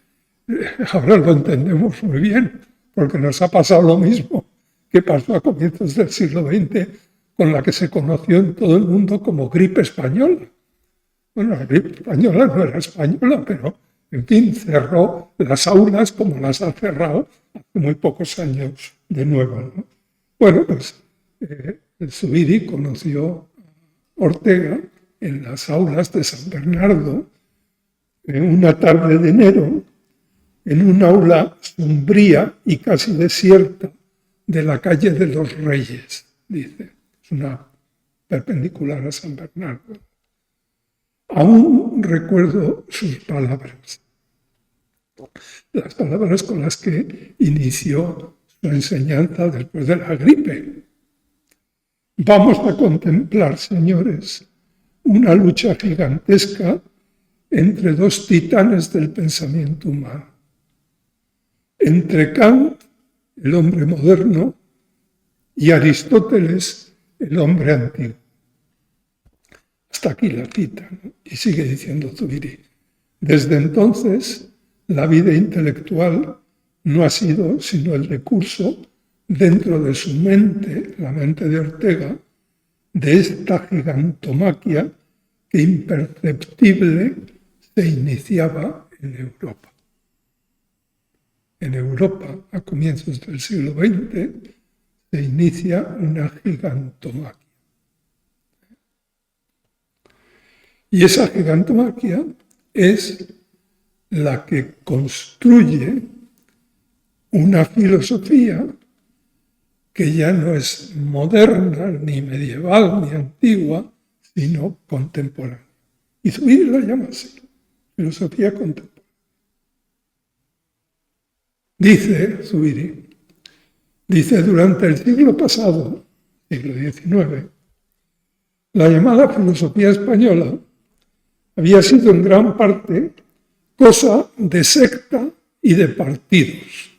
Ahora lo entendemos muy bien, porque nos ha pasado lo mismo que pasó a comienzos del siglo XX, con la que se conoció en todo el mundo como gripe española. Bueno, la gripe española no era española, pero, en fin, cerró las aulas como las ha cerrado hace muy pocos años de nuevo, ¿no? Bueno, pues el Zubiri conoció a Ortega en las aulas de San Bernardo, en una tarde de enero, en un aula sombría y casi desierta de la calle de los Reyes, dice. Es una perpendicular a San Bernardo. Aún recuerdo sus palabras, las palabras con las que inició su enseñanza después de la gripe. Vamos a contemplar, señores, una lucha gigantesca entre dos titanes del pensamiento humano. Entre Kant, el hombre moderno, y Aristóteles, el hombre antiguo. Hasta aquí la cita, ¿no? Y sigue diciendo Zubiri. Desde entonces, la vida intelectual no ha sido sino el recurso dentro de su mente, la mente de Ortega, de esta gigantomaquia que imperceptible se iniciaba en Europa. En Europa, a comienzos del siglo XX, se inicia una gigantomaquia. Y esa gigantomaquia es la que construye una filosofía que ya no es moderna, ni medieval, ni antigua, sino contemporánea. Y Zubiri la llama así, filosofía contemporánea. Dice Zubiri, durante el siglo pasado, siglo XIX, la llamada filosofía española había sido en gran parte cosa de secta y de partidos.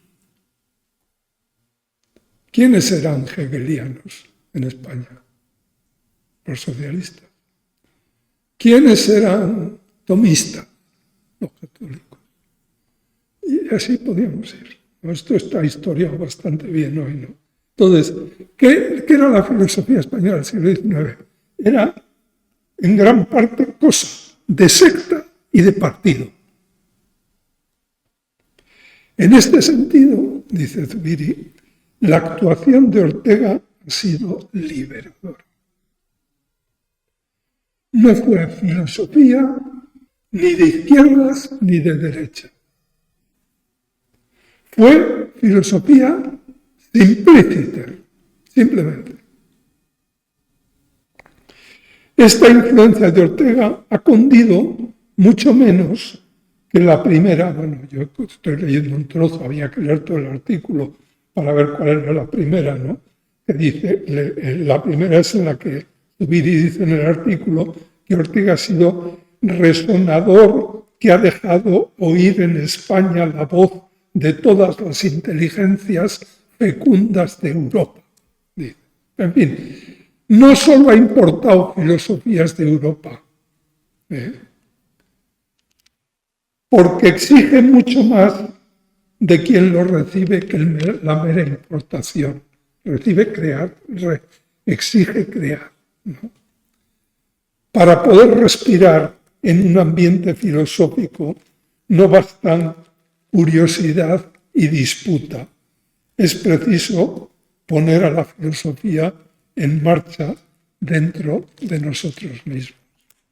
¿Quiénes eran hegelianos en España? Los socialistas. ¿Quiénes eran tomistas? Los católicos. Y así podíamos ir. Esto está historiado bastante bien hoy, ¿no? Entonces, ¿qué era la filosofía española del siglo XIX? Era, en gran parte, cosa de secta y de partido. En este sentido, dice Zubiri, la actuación de Ortega ha sido liberadora. No fue filosofía ni de izquierdas ni de derecha. Fue filosofía simplícita, simplemente. Esta influencia de Ortega ha cundido mucho menos que la primera. Bueno, yo estoy leyendo un trozo, había que leer todo el artículo para ver cuál era la primera, ¿no? Que dice, la primera es en la que Zubiri dice en el artículo que Ortega ha sido resonador que ha dejado oír en España la voz de todas las inteligencias fecundas de Europa. Dice. En fin, no solo ha importado filosofías de Europa, porque exige mucho más de quien lo recibe que la mera importación. Recibe crear, exige crear, ¿no? Para poder respirar en un ambiente filosófico no bastan curiosidad y disputa. Es preciso poner a la filosofía en marcha dentro de nosotros mismos,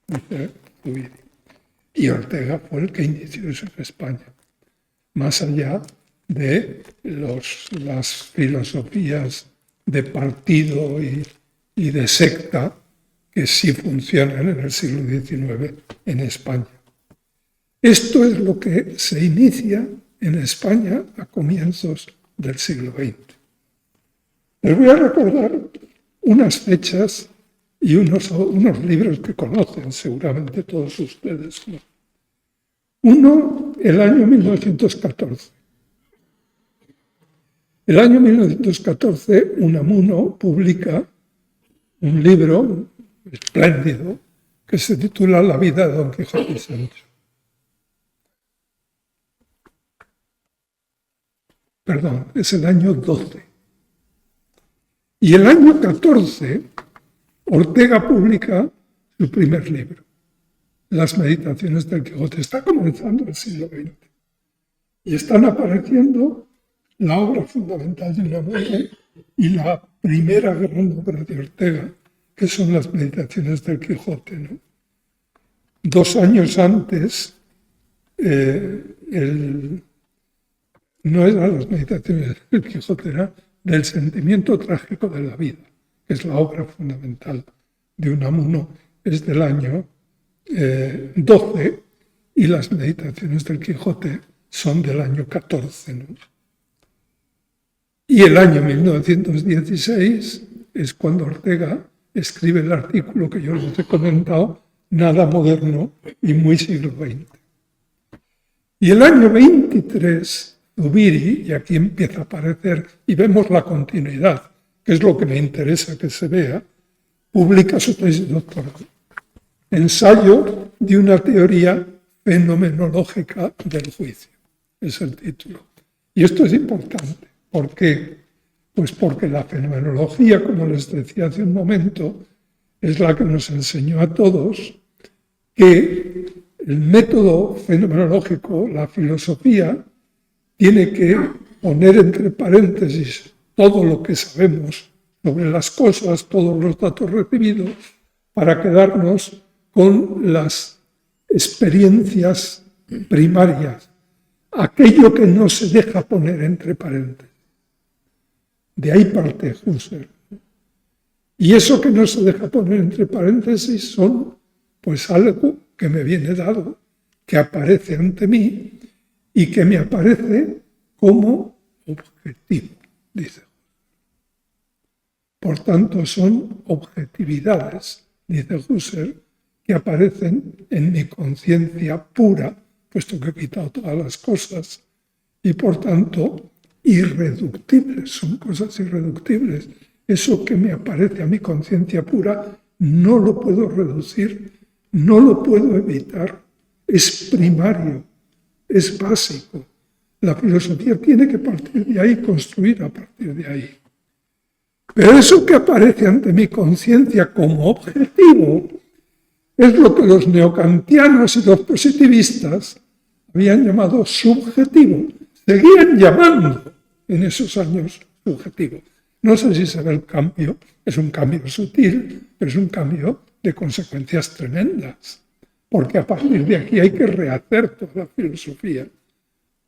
dice Zubiri. Y Ortega fue el que inició eso en España, más allá de las filosofías de partido y de secta que sí funcionan en el siglo XIX en España. Esto es lo que se inicia en España a comienzos del siglo XX. Les voy a recordar unas fechas y unos libros que conocen seguramente todos ustedes, ¿no? Uno, el año 1914. El año 1914, Unamuno publica un libro espléndido que se titula La vida de Don Quijote y Sancho. Perdón, es el año 12. Y el año 14, Ortega publica su primer libro, Las Meditaciones del Quijote. Está comenzando el siglo XX. Y están apareciendo la obra fundamental de Unamuno y la primera gran obra de Ortega, que son las Meditaciones del Quijote, ¿no? 2 años antes, no eran las Meditaciones del Quijote, era del sentimiento trágico de la vida, que es la obra fundamental de Unamuno, es del año 12, y las Meditaciones del Quijote son del año 14, ¿no? Y el año 1916 es cuando Ortega escribe el artículo que yo les he comentado, Nada moderno y muy siglo XX. Y el año 23, Zubiri, y aquí empieza a aparecer, y vemos la continuidad, que es lo que me interesa que se vea, publica su tesis doctoral. Ensayo de una teoría fenomenológica del juicio, es el título. Y esto es importante. ¿Por qué? Pues porque la fenomenología, como les decía hace un momento, es la que nos enseñó a todos que el método fenomenológico, la filosofía, tiene que poner entre paréntesis todo lo que sabemos sobre las cosas, todos los datos recibidos, para quedarnos con las experiencias primarias, aquello que no se deja poner entre paréntesis. De ahí parte Husserl. Y eso que no se deja poner entre paréntesis son pues algo que me viene dado, que aparece ante mí y que me aparece como objetivo, dice. Por tanto, son objetividades, dice Husserl, que aparecen en mi conciencia pura, puesto que he quitado todas las cosas, y por tanto irreductibles, son cosas irreductibles. Eso que me aparece a mi conciencia pura no lo puedo reducir, no lo puedo evitar, es primario, es básico. La filosofía tiene que partir de ahí, construir a partir de ahí. Pero eso que aparece ante mi conciencia como objetivo es lo que los neokantianos y los positivistas habían llamado subjetivo. Seguían llamando en esos años subjetivo. No sé si se ve el cambio, es un cambio sutil, pero es un cambio de consecuencias tremendas, porque a partir de aquí hay que rehacer toda la filosofía.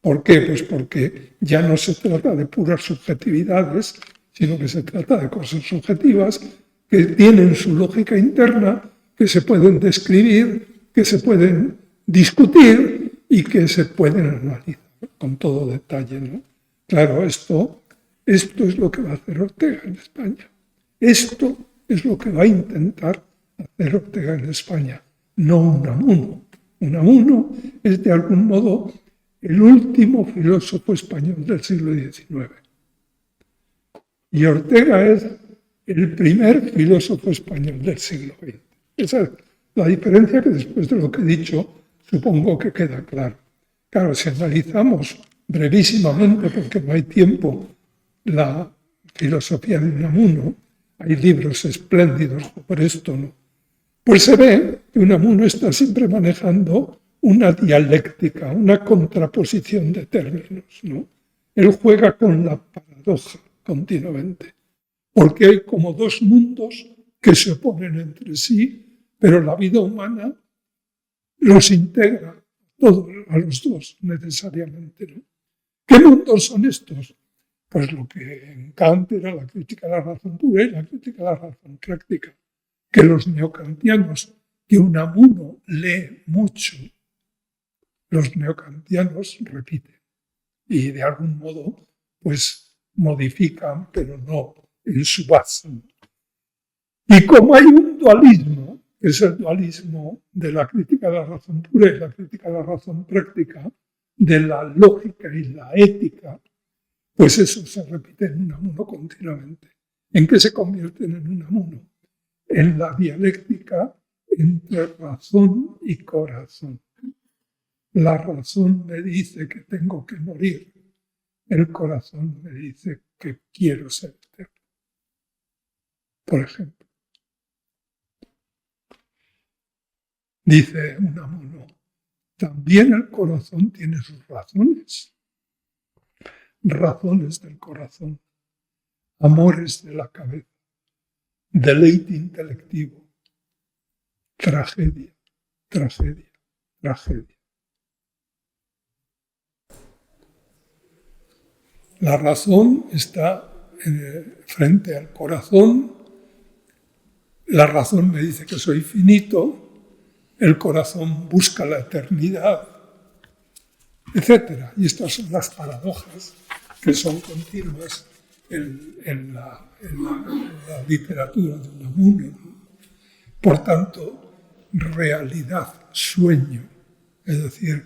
¿Por qué? Pues porque ya no se trata de puras subjetividades, sino que se trata de cosas subjetivas que tienen su lógica interna, que se pueden describir, que se pueden discutir y que se pueden analizar con todo detalle, ¿no? Claro, esto es lo que va a hacer Ortega en España. Esto es lo que va a intentar hacer Ortega en España, no Unamuno. Unamuno es de algún modo el último filósofo español del siglo XIX. Y Ortega es el primer filósofo español del siglo XX. Esa es la diferencia que después de lo que he dicho supongo que queda claro. Claro, si analizamos brevísimamente, porque no hay tiempo, la filosofía de Unamuno, hay libros espléndidos sobre esto, ¿no? Pues se ve que Unamuno está siempre manejando una dialéctica, una contraposición de términos, ¿no? Él juega con la paradoja continuamente, porque hay como dos mundos que se oponen entre sí, pero la vida humana los integra todos, a los dos necesariamente, ¿no? ¿Qué mundos son estos? Pues lo que en Kant era la crítica a la razón pura y la crítica a la razón práctica, que los neokantianos, que Unamuno lee mucho, los neokantianos repiten y de algún modo pues modifican, pero no en su base. Y como hay un dualismo, que es el dualismo de la crítica a la razón pura y la crítica a la razón práctica, de la lógica y la ética, pues eso se repite en Unamuno continuamente. ¿En qué se convierten en Unamuno? En la dialéctica entre razón y corazón. La razón me dice que tengo que morir. El corazón me dice que quiero ser eterno. Por ejemplo, dice Unamuno, también el corazón tiene sus razones. Razones del corazón, amores de la cabeza, deleite intelectivo, tragedia, tragedia, tragedia. La razón está frente al corazón. La razón me dice que soy finito, el corazón busca la eternidad, etc. Y estas son las paradojas que son continuas en la literatura de Unamuno. Por tanto, realidad, sueño, es decir,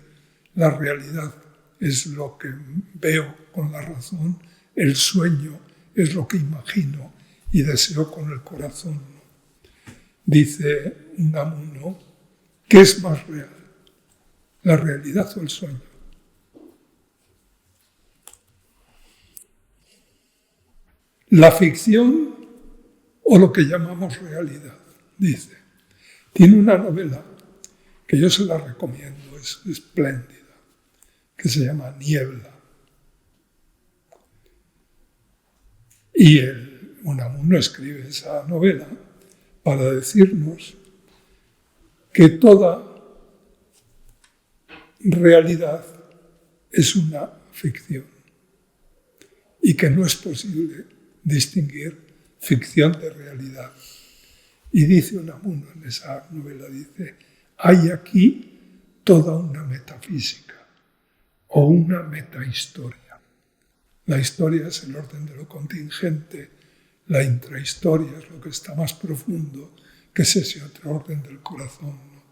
la realidad es lo que veo con la razón, el sueño es lo que imagino y deseo con el corazón. Dice Unamuno, ¿qué es más real? ¿La realidad o el sueño? La ficción o lo que llamamos realidad, dice. Tiene una novela que yo se la recomiendo, es espléndida, que se llama Niebla. Y Unamuno escribe esa novela para decirnos que toda realidad es una ficción y que no es posible distinguir ficción de realidad. Y dice Unamuno en esa novela, dice, hay aquí toda una metafísica o una metahistoria. La historia es el orden de lo contingente, la intrahistoria es lo que está más profundo, que es ese otro orden del corazón, ¿no?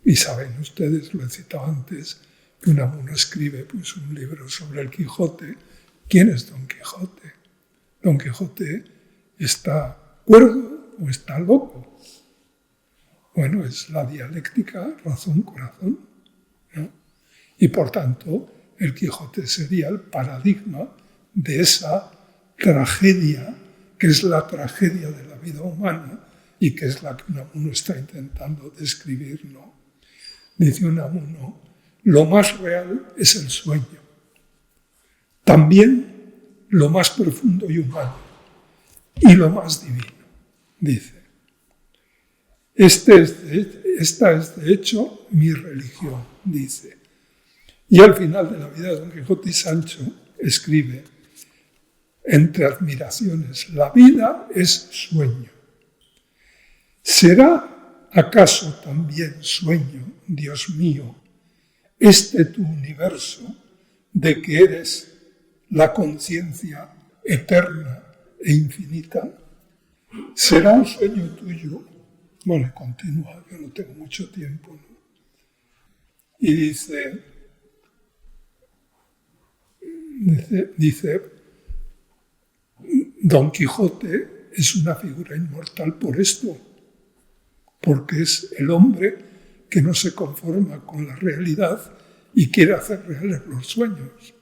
Y saben ustedes, lo he citado antes, que Unamuno escribe pues, un libro sobre el Quijote. ¿Quién es Don Quijote? Don Quijote está cuerdo o está loco. Bueno, es la dialéctica razón-corazón, ¿no? Y por tanto, el Quijote sería el paradigma de esa tragedia, que es la tragedia de la vida humana y que es la que Unamuno está intentando describir, ¿no? Dice Unamuno, lo más real es el sueño, también lo más profundo y humano, y lo más divino, dice. Esta es de hecho mi religión, dice. Y al final de la vida de Don Quijote y Sancho escribe, entre admiraciones, la vida es sueño. ¿Será acaso también sueño, Dios mío, este tu universo de que eres la conciencia eterna e infinita? ¿Será un sueño tuyo? Bueno, continúa, yo no tengo mucho tiempo, ¿no? Y dice, Don Quijote es una figura inmortal por esto, porque es el hombre que no se conforma con la realidad y quiere hacer reales los sueños.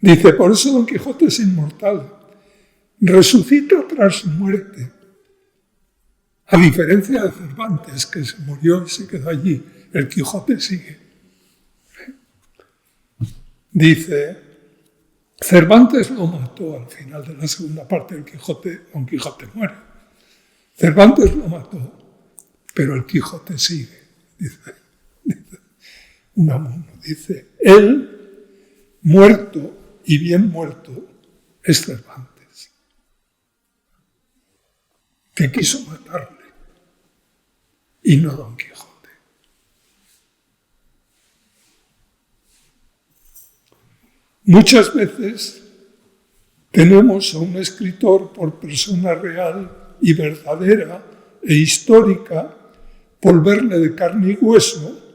Dice, por eso Don Quijote es inmortal, resucita tras su muerte, a diferencia de Cervantes, que se murió y se quedó allí. El Quijote sigue. Dice, Cervantes lo mató al final de la segunda parte del Quijote, Don Quijote muere. Cervantes lo mató, pero el Quijote sigue. Dice Unamuno, dice, él, muerto y bien muerto, es Cervantes, que quiso matarle, y no Don Quijote. Muchas veces tenemos a un escritor por persona real y verdadera e histórica, por verle de carne y hueso,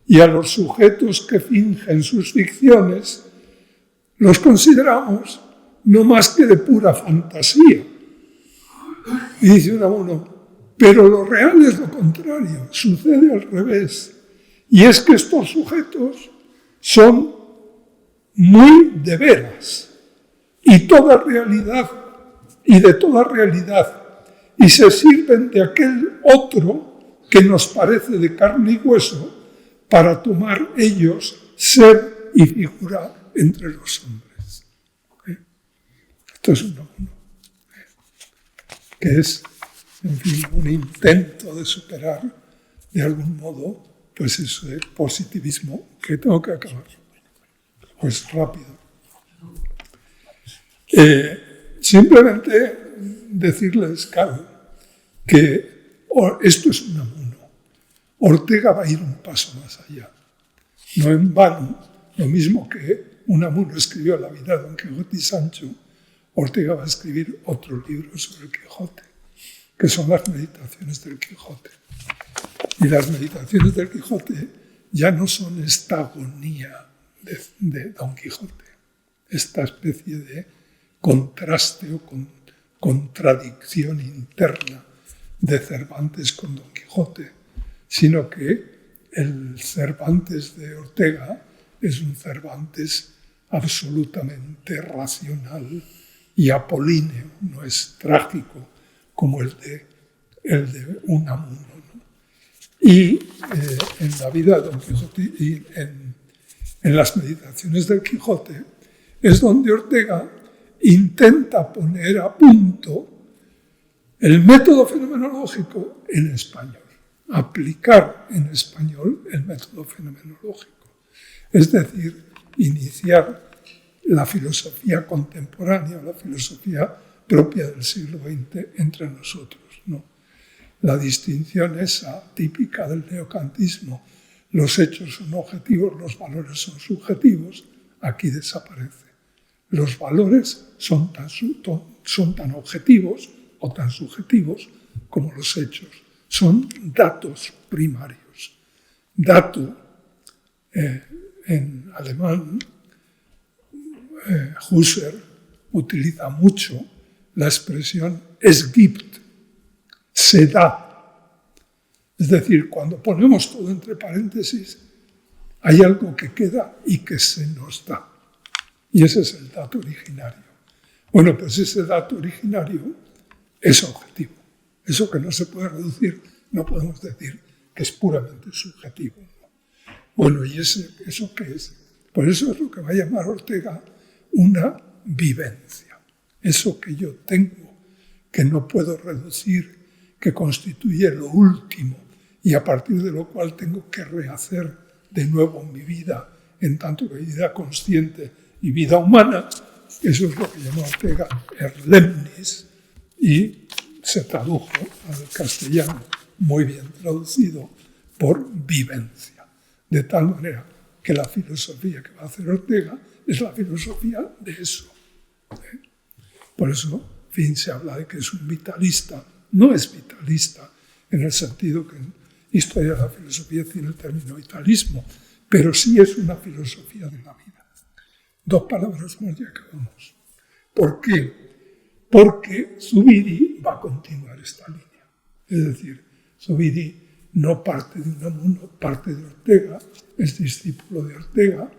y a los sujetos que fingen sus ficciones los consideramos no más que de pura fantasía. Y dice Unamuno, pero lo real es lo contrario, sucede al revés. Y es que estos sujetos son muy de veras, y toda realidad, y de toda realidad, y se sirven de aquel otro que nos parece de carne y hueso para tomar ellos ser y figura entre los hombres. Esto es Unamuno, que es, en fin, un intento de superar, de algún modo, pues ese positivismo que tengo que acabar. Pues rápido. Simplemente decirles, claro, que esto es Unamuno. Ortega va a ir un paso más allá. No en vano, lo mismo que Unamuno escribió la vida de Don Quijote y Sancho, Ortega va a escribir otro libro sobre el Quijote, que son las meditaciones del Quijote. Y las meditaciones del Quijote ya no son esta agonía de Don Quijote, esta especie de contraste o contradicción interna de Cervantes con Don Quijote, sino que el Cervantes de Ortega es un Cervantes absolutamente racional y apolíneo, no es trágico como el de Unamuno, ¿no? Y en la vida de Don Quijote y en las meditaciones del Quijote es donde Ortega intenta poner a punto el método fenomenológico en español, aplicar en español el método fenomenológico. Es decir, iniciar la filosofía contemporánea, la filosofía propia del siglo XX entre nosotros, ¿no? La distinción esa típica del neocantismo, los hechos son objetivos, los valores son subjetivos, aquí desaparece. Los valores son tan objetivos o tan subjetivos como los hechos. Son datos primarios. Dato, en alemán, Husserl utiliza mucho la expresión es gibt, se da. Es decir, cuando ponemos todo entre paréntesis, hay algo que queda y que se nos da. Y ese es el dato originario. Bueno, pues ese dato originario es objetivo. Eso que no se puede reducir, no podemos decir que es puramente subjetivo. Bueno, ¿y eso qué es? Por eso es lo que va a llamar Ortega una vivencia. Eso que yo tengo, que no puedo reducir, que constituye lo último y a partir de lo cual tengo que rehacer de nuevo mi vida, en tanto que vida consciente y vida humana, eso es lo que llamó Ortega Erlebnis y se tradujo al castellano, muy bien traducido, por vivencia. De tal manera que la filosofía que va a hacer Ortega es la filosofía de eso. Por eso, en fin, se habla de que es un vitalista. No es vitalista en el sentido que en historia de la filosofía tiene el término vitalismo, pero sí es una filosofía de la vida. 2 palabras más y acabamos. ¿Por qué? Porque Zubiri va a continuar esta línea. Es decir, Zubiri no parte de Unamuno, parte de Ortega, es discípulo de Ortega,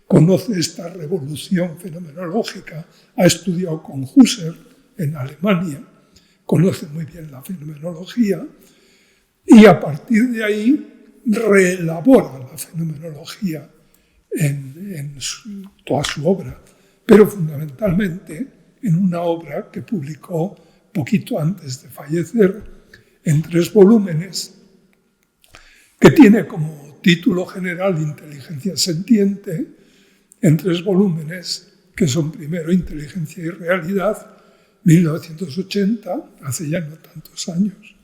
conoce esta revolución fenomenológica, ha estudiado con Husserl en Alemania, conoce muy bien la fenomenología y a partir de ahí reelabora la fenomenología en toda su obra, pero fundamentalmente en una obra que publicó poquito antes de fallecer en 3 volúmenes, que tiene como título general Inteligencia Sentiente, en 3 volúmenes, que son primero Inteligencia y Realidad, 1980, hace ya no tantos años,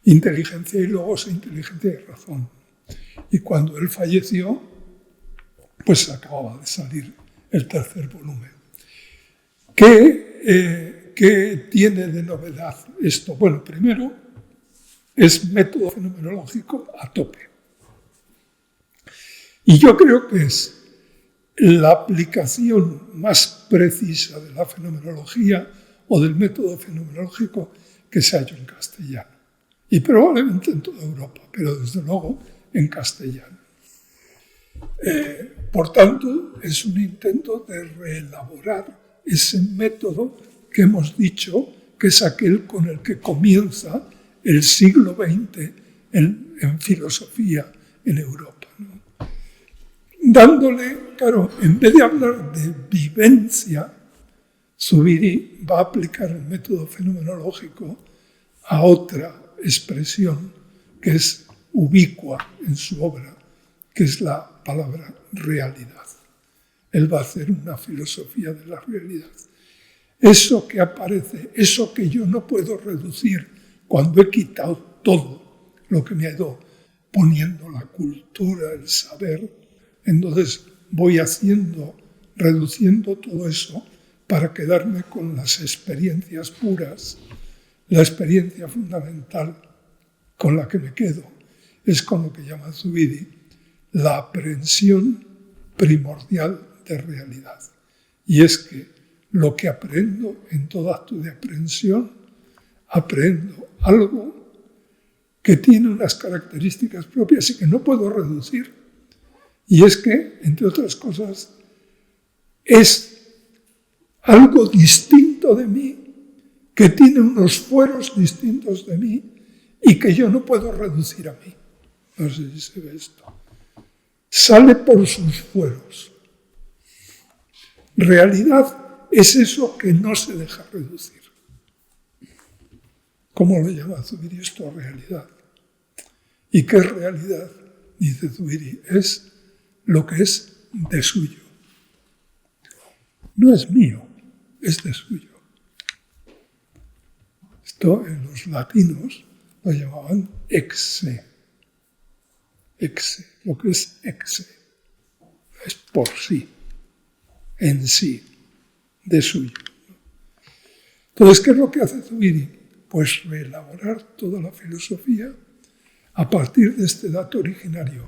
Inteligencia y Logos e Inteligencia y Razón. Y cuando él falleció, pues acababa de salir el 3er volumen. ¿Qué tiene de novedad esto? Bueno, primero, es método fenomenológico a tope. Y yo creo que es la aplicación más precisa de la fenomenología o del método fenomenológico que se ha hecho en castellano. Y probablemente en toda Europa, pero desde luego en castellano. Por tanto, es un intento de reelaborar ese método que hemos dicho que es aquel con el que comienza el siglo XX en filosofía en Europa, ¿no? Dándole, claro, en vez de hablar de vivencia, Zubiri va a aplicar el método fenomenológico a otra expresión que es ubicua en su obra, que es la palabra realidad. Él va a hacer una filosofía de la realidad. Eso que aparece, eso que yo no puedo reducir cuando he quitado todo lo que me ha ido poniendo la cultura, el saber, entonces voy reduciendo todo eso para quedarme con las experiencias puras. La experiencia fundamental con la que me quedo es con lo que llama Zubiri la aprehensión primordial de realidad. Y es que lo que aprendo en todo acto de aprehensión, aprendo algo que tiene unas características propias y que no puedo reducir. Y es que, entre otras cosas, es algo distinto de mí, que tiene unos fueros distintos de mí y que yo no puedo reducir a mí. No sé si se ve esto. Sale por sus fueros. Realidad es eso que no se deja reducir. ¿Cómo lo llama Zubiri esto? Realidad. ¿Y qué es realidad? Dice Zubiri, es lo que es de suyo. no es mío, es de suyo. Esto en los latinos lo llamaban exe. Exe, lo que es exe, es por sí, en sí, de suyo. Entonces, ¿qué es lo que hace Zubiri? Pues reelaborar toda la filosofía a partir de este dato originario,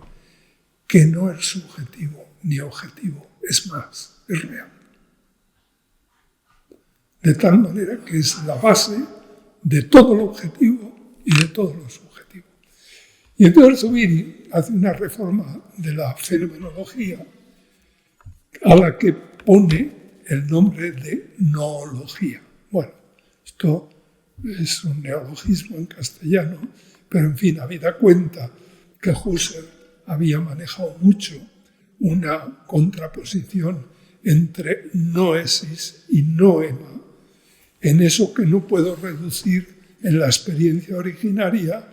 que no es subjetivo ni objetivo, es más, es real. De tal manera que es la base de todo lo objetivo y de todo lo subjetivo. Y entonces Zubiri hace una reforma de la fenomenología a la que pone el nombre de noología. Bueno, esto es un neologismo en castellano, pero en fin, habida cuenta que Husserl había manejado mucho una contraposición entre noesis y noema, en eso que no puedo reducir en la experiencia originaria,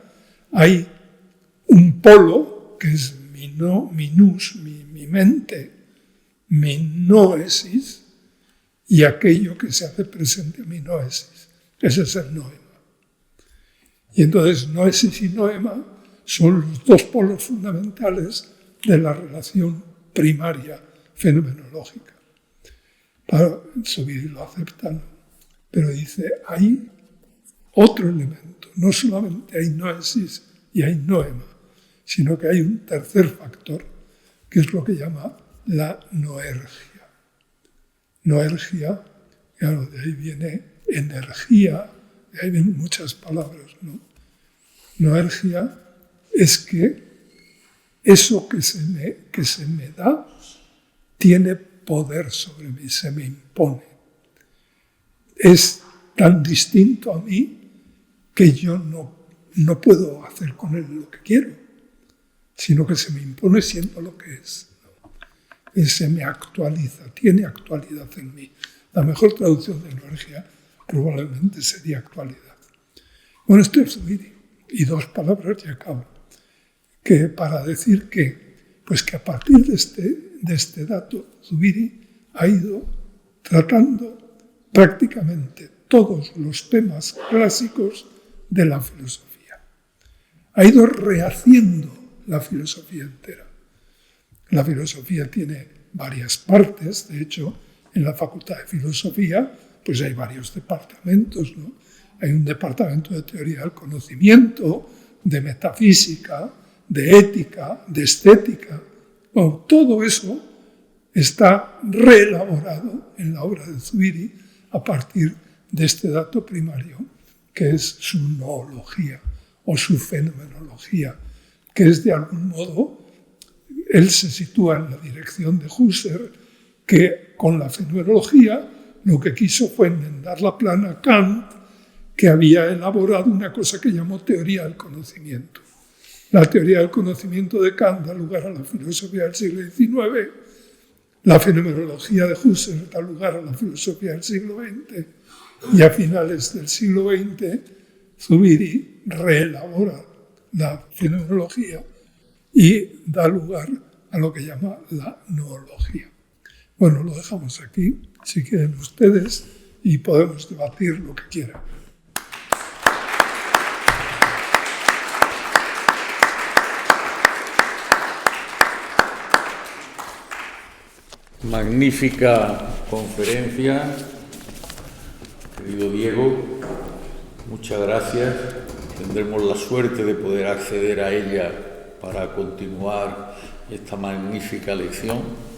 hay un polo, que es mi nous, mi mente, mi noesis, y aquello que se hace presente en mi noesis. Ese es el noema. Y entonces noesis y noema son los dos polos fundamentales de la relación primaria fenomenológica. Zubiri lo acepta, ¿no? Pero dice, hay otro elemento. No solamente hay noesis y hay noema, sino que hay un tercer factor, que es lo que llama la noergia. Noergia, claro, de ahí viene energía, de ahí vienen muchas palabras, ¿no? Noergia es que eso que se me da tiene poder sobre mí, se me impone. Es tan distinto a mí que yo no puedo hacer con él lo que quiero, sino que se me impone siendo lo que es. Y se me actualiza, tiene actualidad en mí. La mejor traducción de energía probablemente sería actualidad. Bueno, esto es Zubiri, y dos palabras y acabo. Que para decir que a partir de este dato, Zubiri ha ido tratando prácticamente todos los temas clásicos de la filosofía. Ha ido rehaciendo la filosofía entera. La filosofía tiene varias partes, de hecho, en la Facultad de Filosofía pues hay varios departamentos, ¿no? Hay un departamento de teoría del conocimiento, de metafísica, de ética, de estética. Bueno, todo eso está reelaborado en la obra de Zubiri a partir de este dato primario, que es su noología o su fenomenología, que es de algún modo, él se sitúa en la dirección de Husserl, que con la fenomenología lo que quiso fue enmendar la plana a Kant, que había elaborado una cosa que llamó teoría del conocimiento. La teoría del conocimiento de Kant da lugar a la filosofía del siglo XIX, la fenomenología de Husserl da lugar a la filosofía del siglo XX, y a finales del siglo XX Zubiri reelabora la fenomenología y da lugar a lo que llama la noología. Bueno, lo dejamos aquí, si quieren ustedes, y podemos debatir lo que quieran. Magnífica conferencia, querido Diego, muchas gracias. Tendremos la suerte de poder acceder a ella para continuar esta magnífica lección.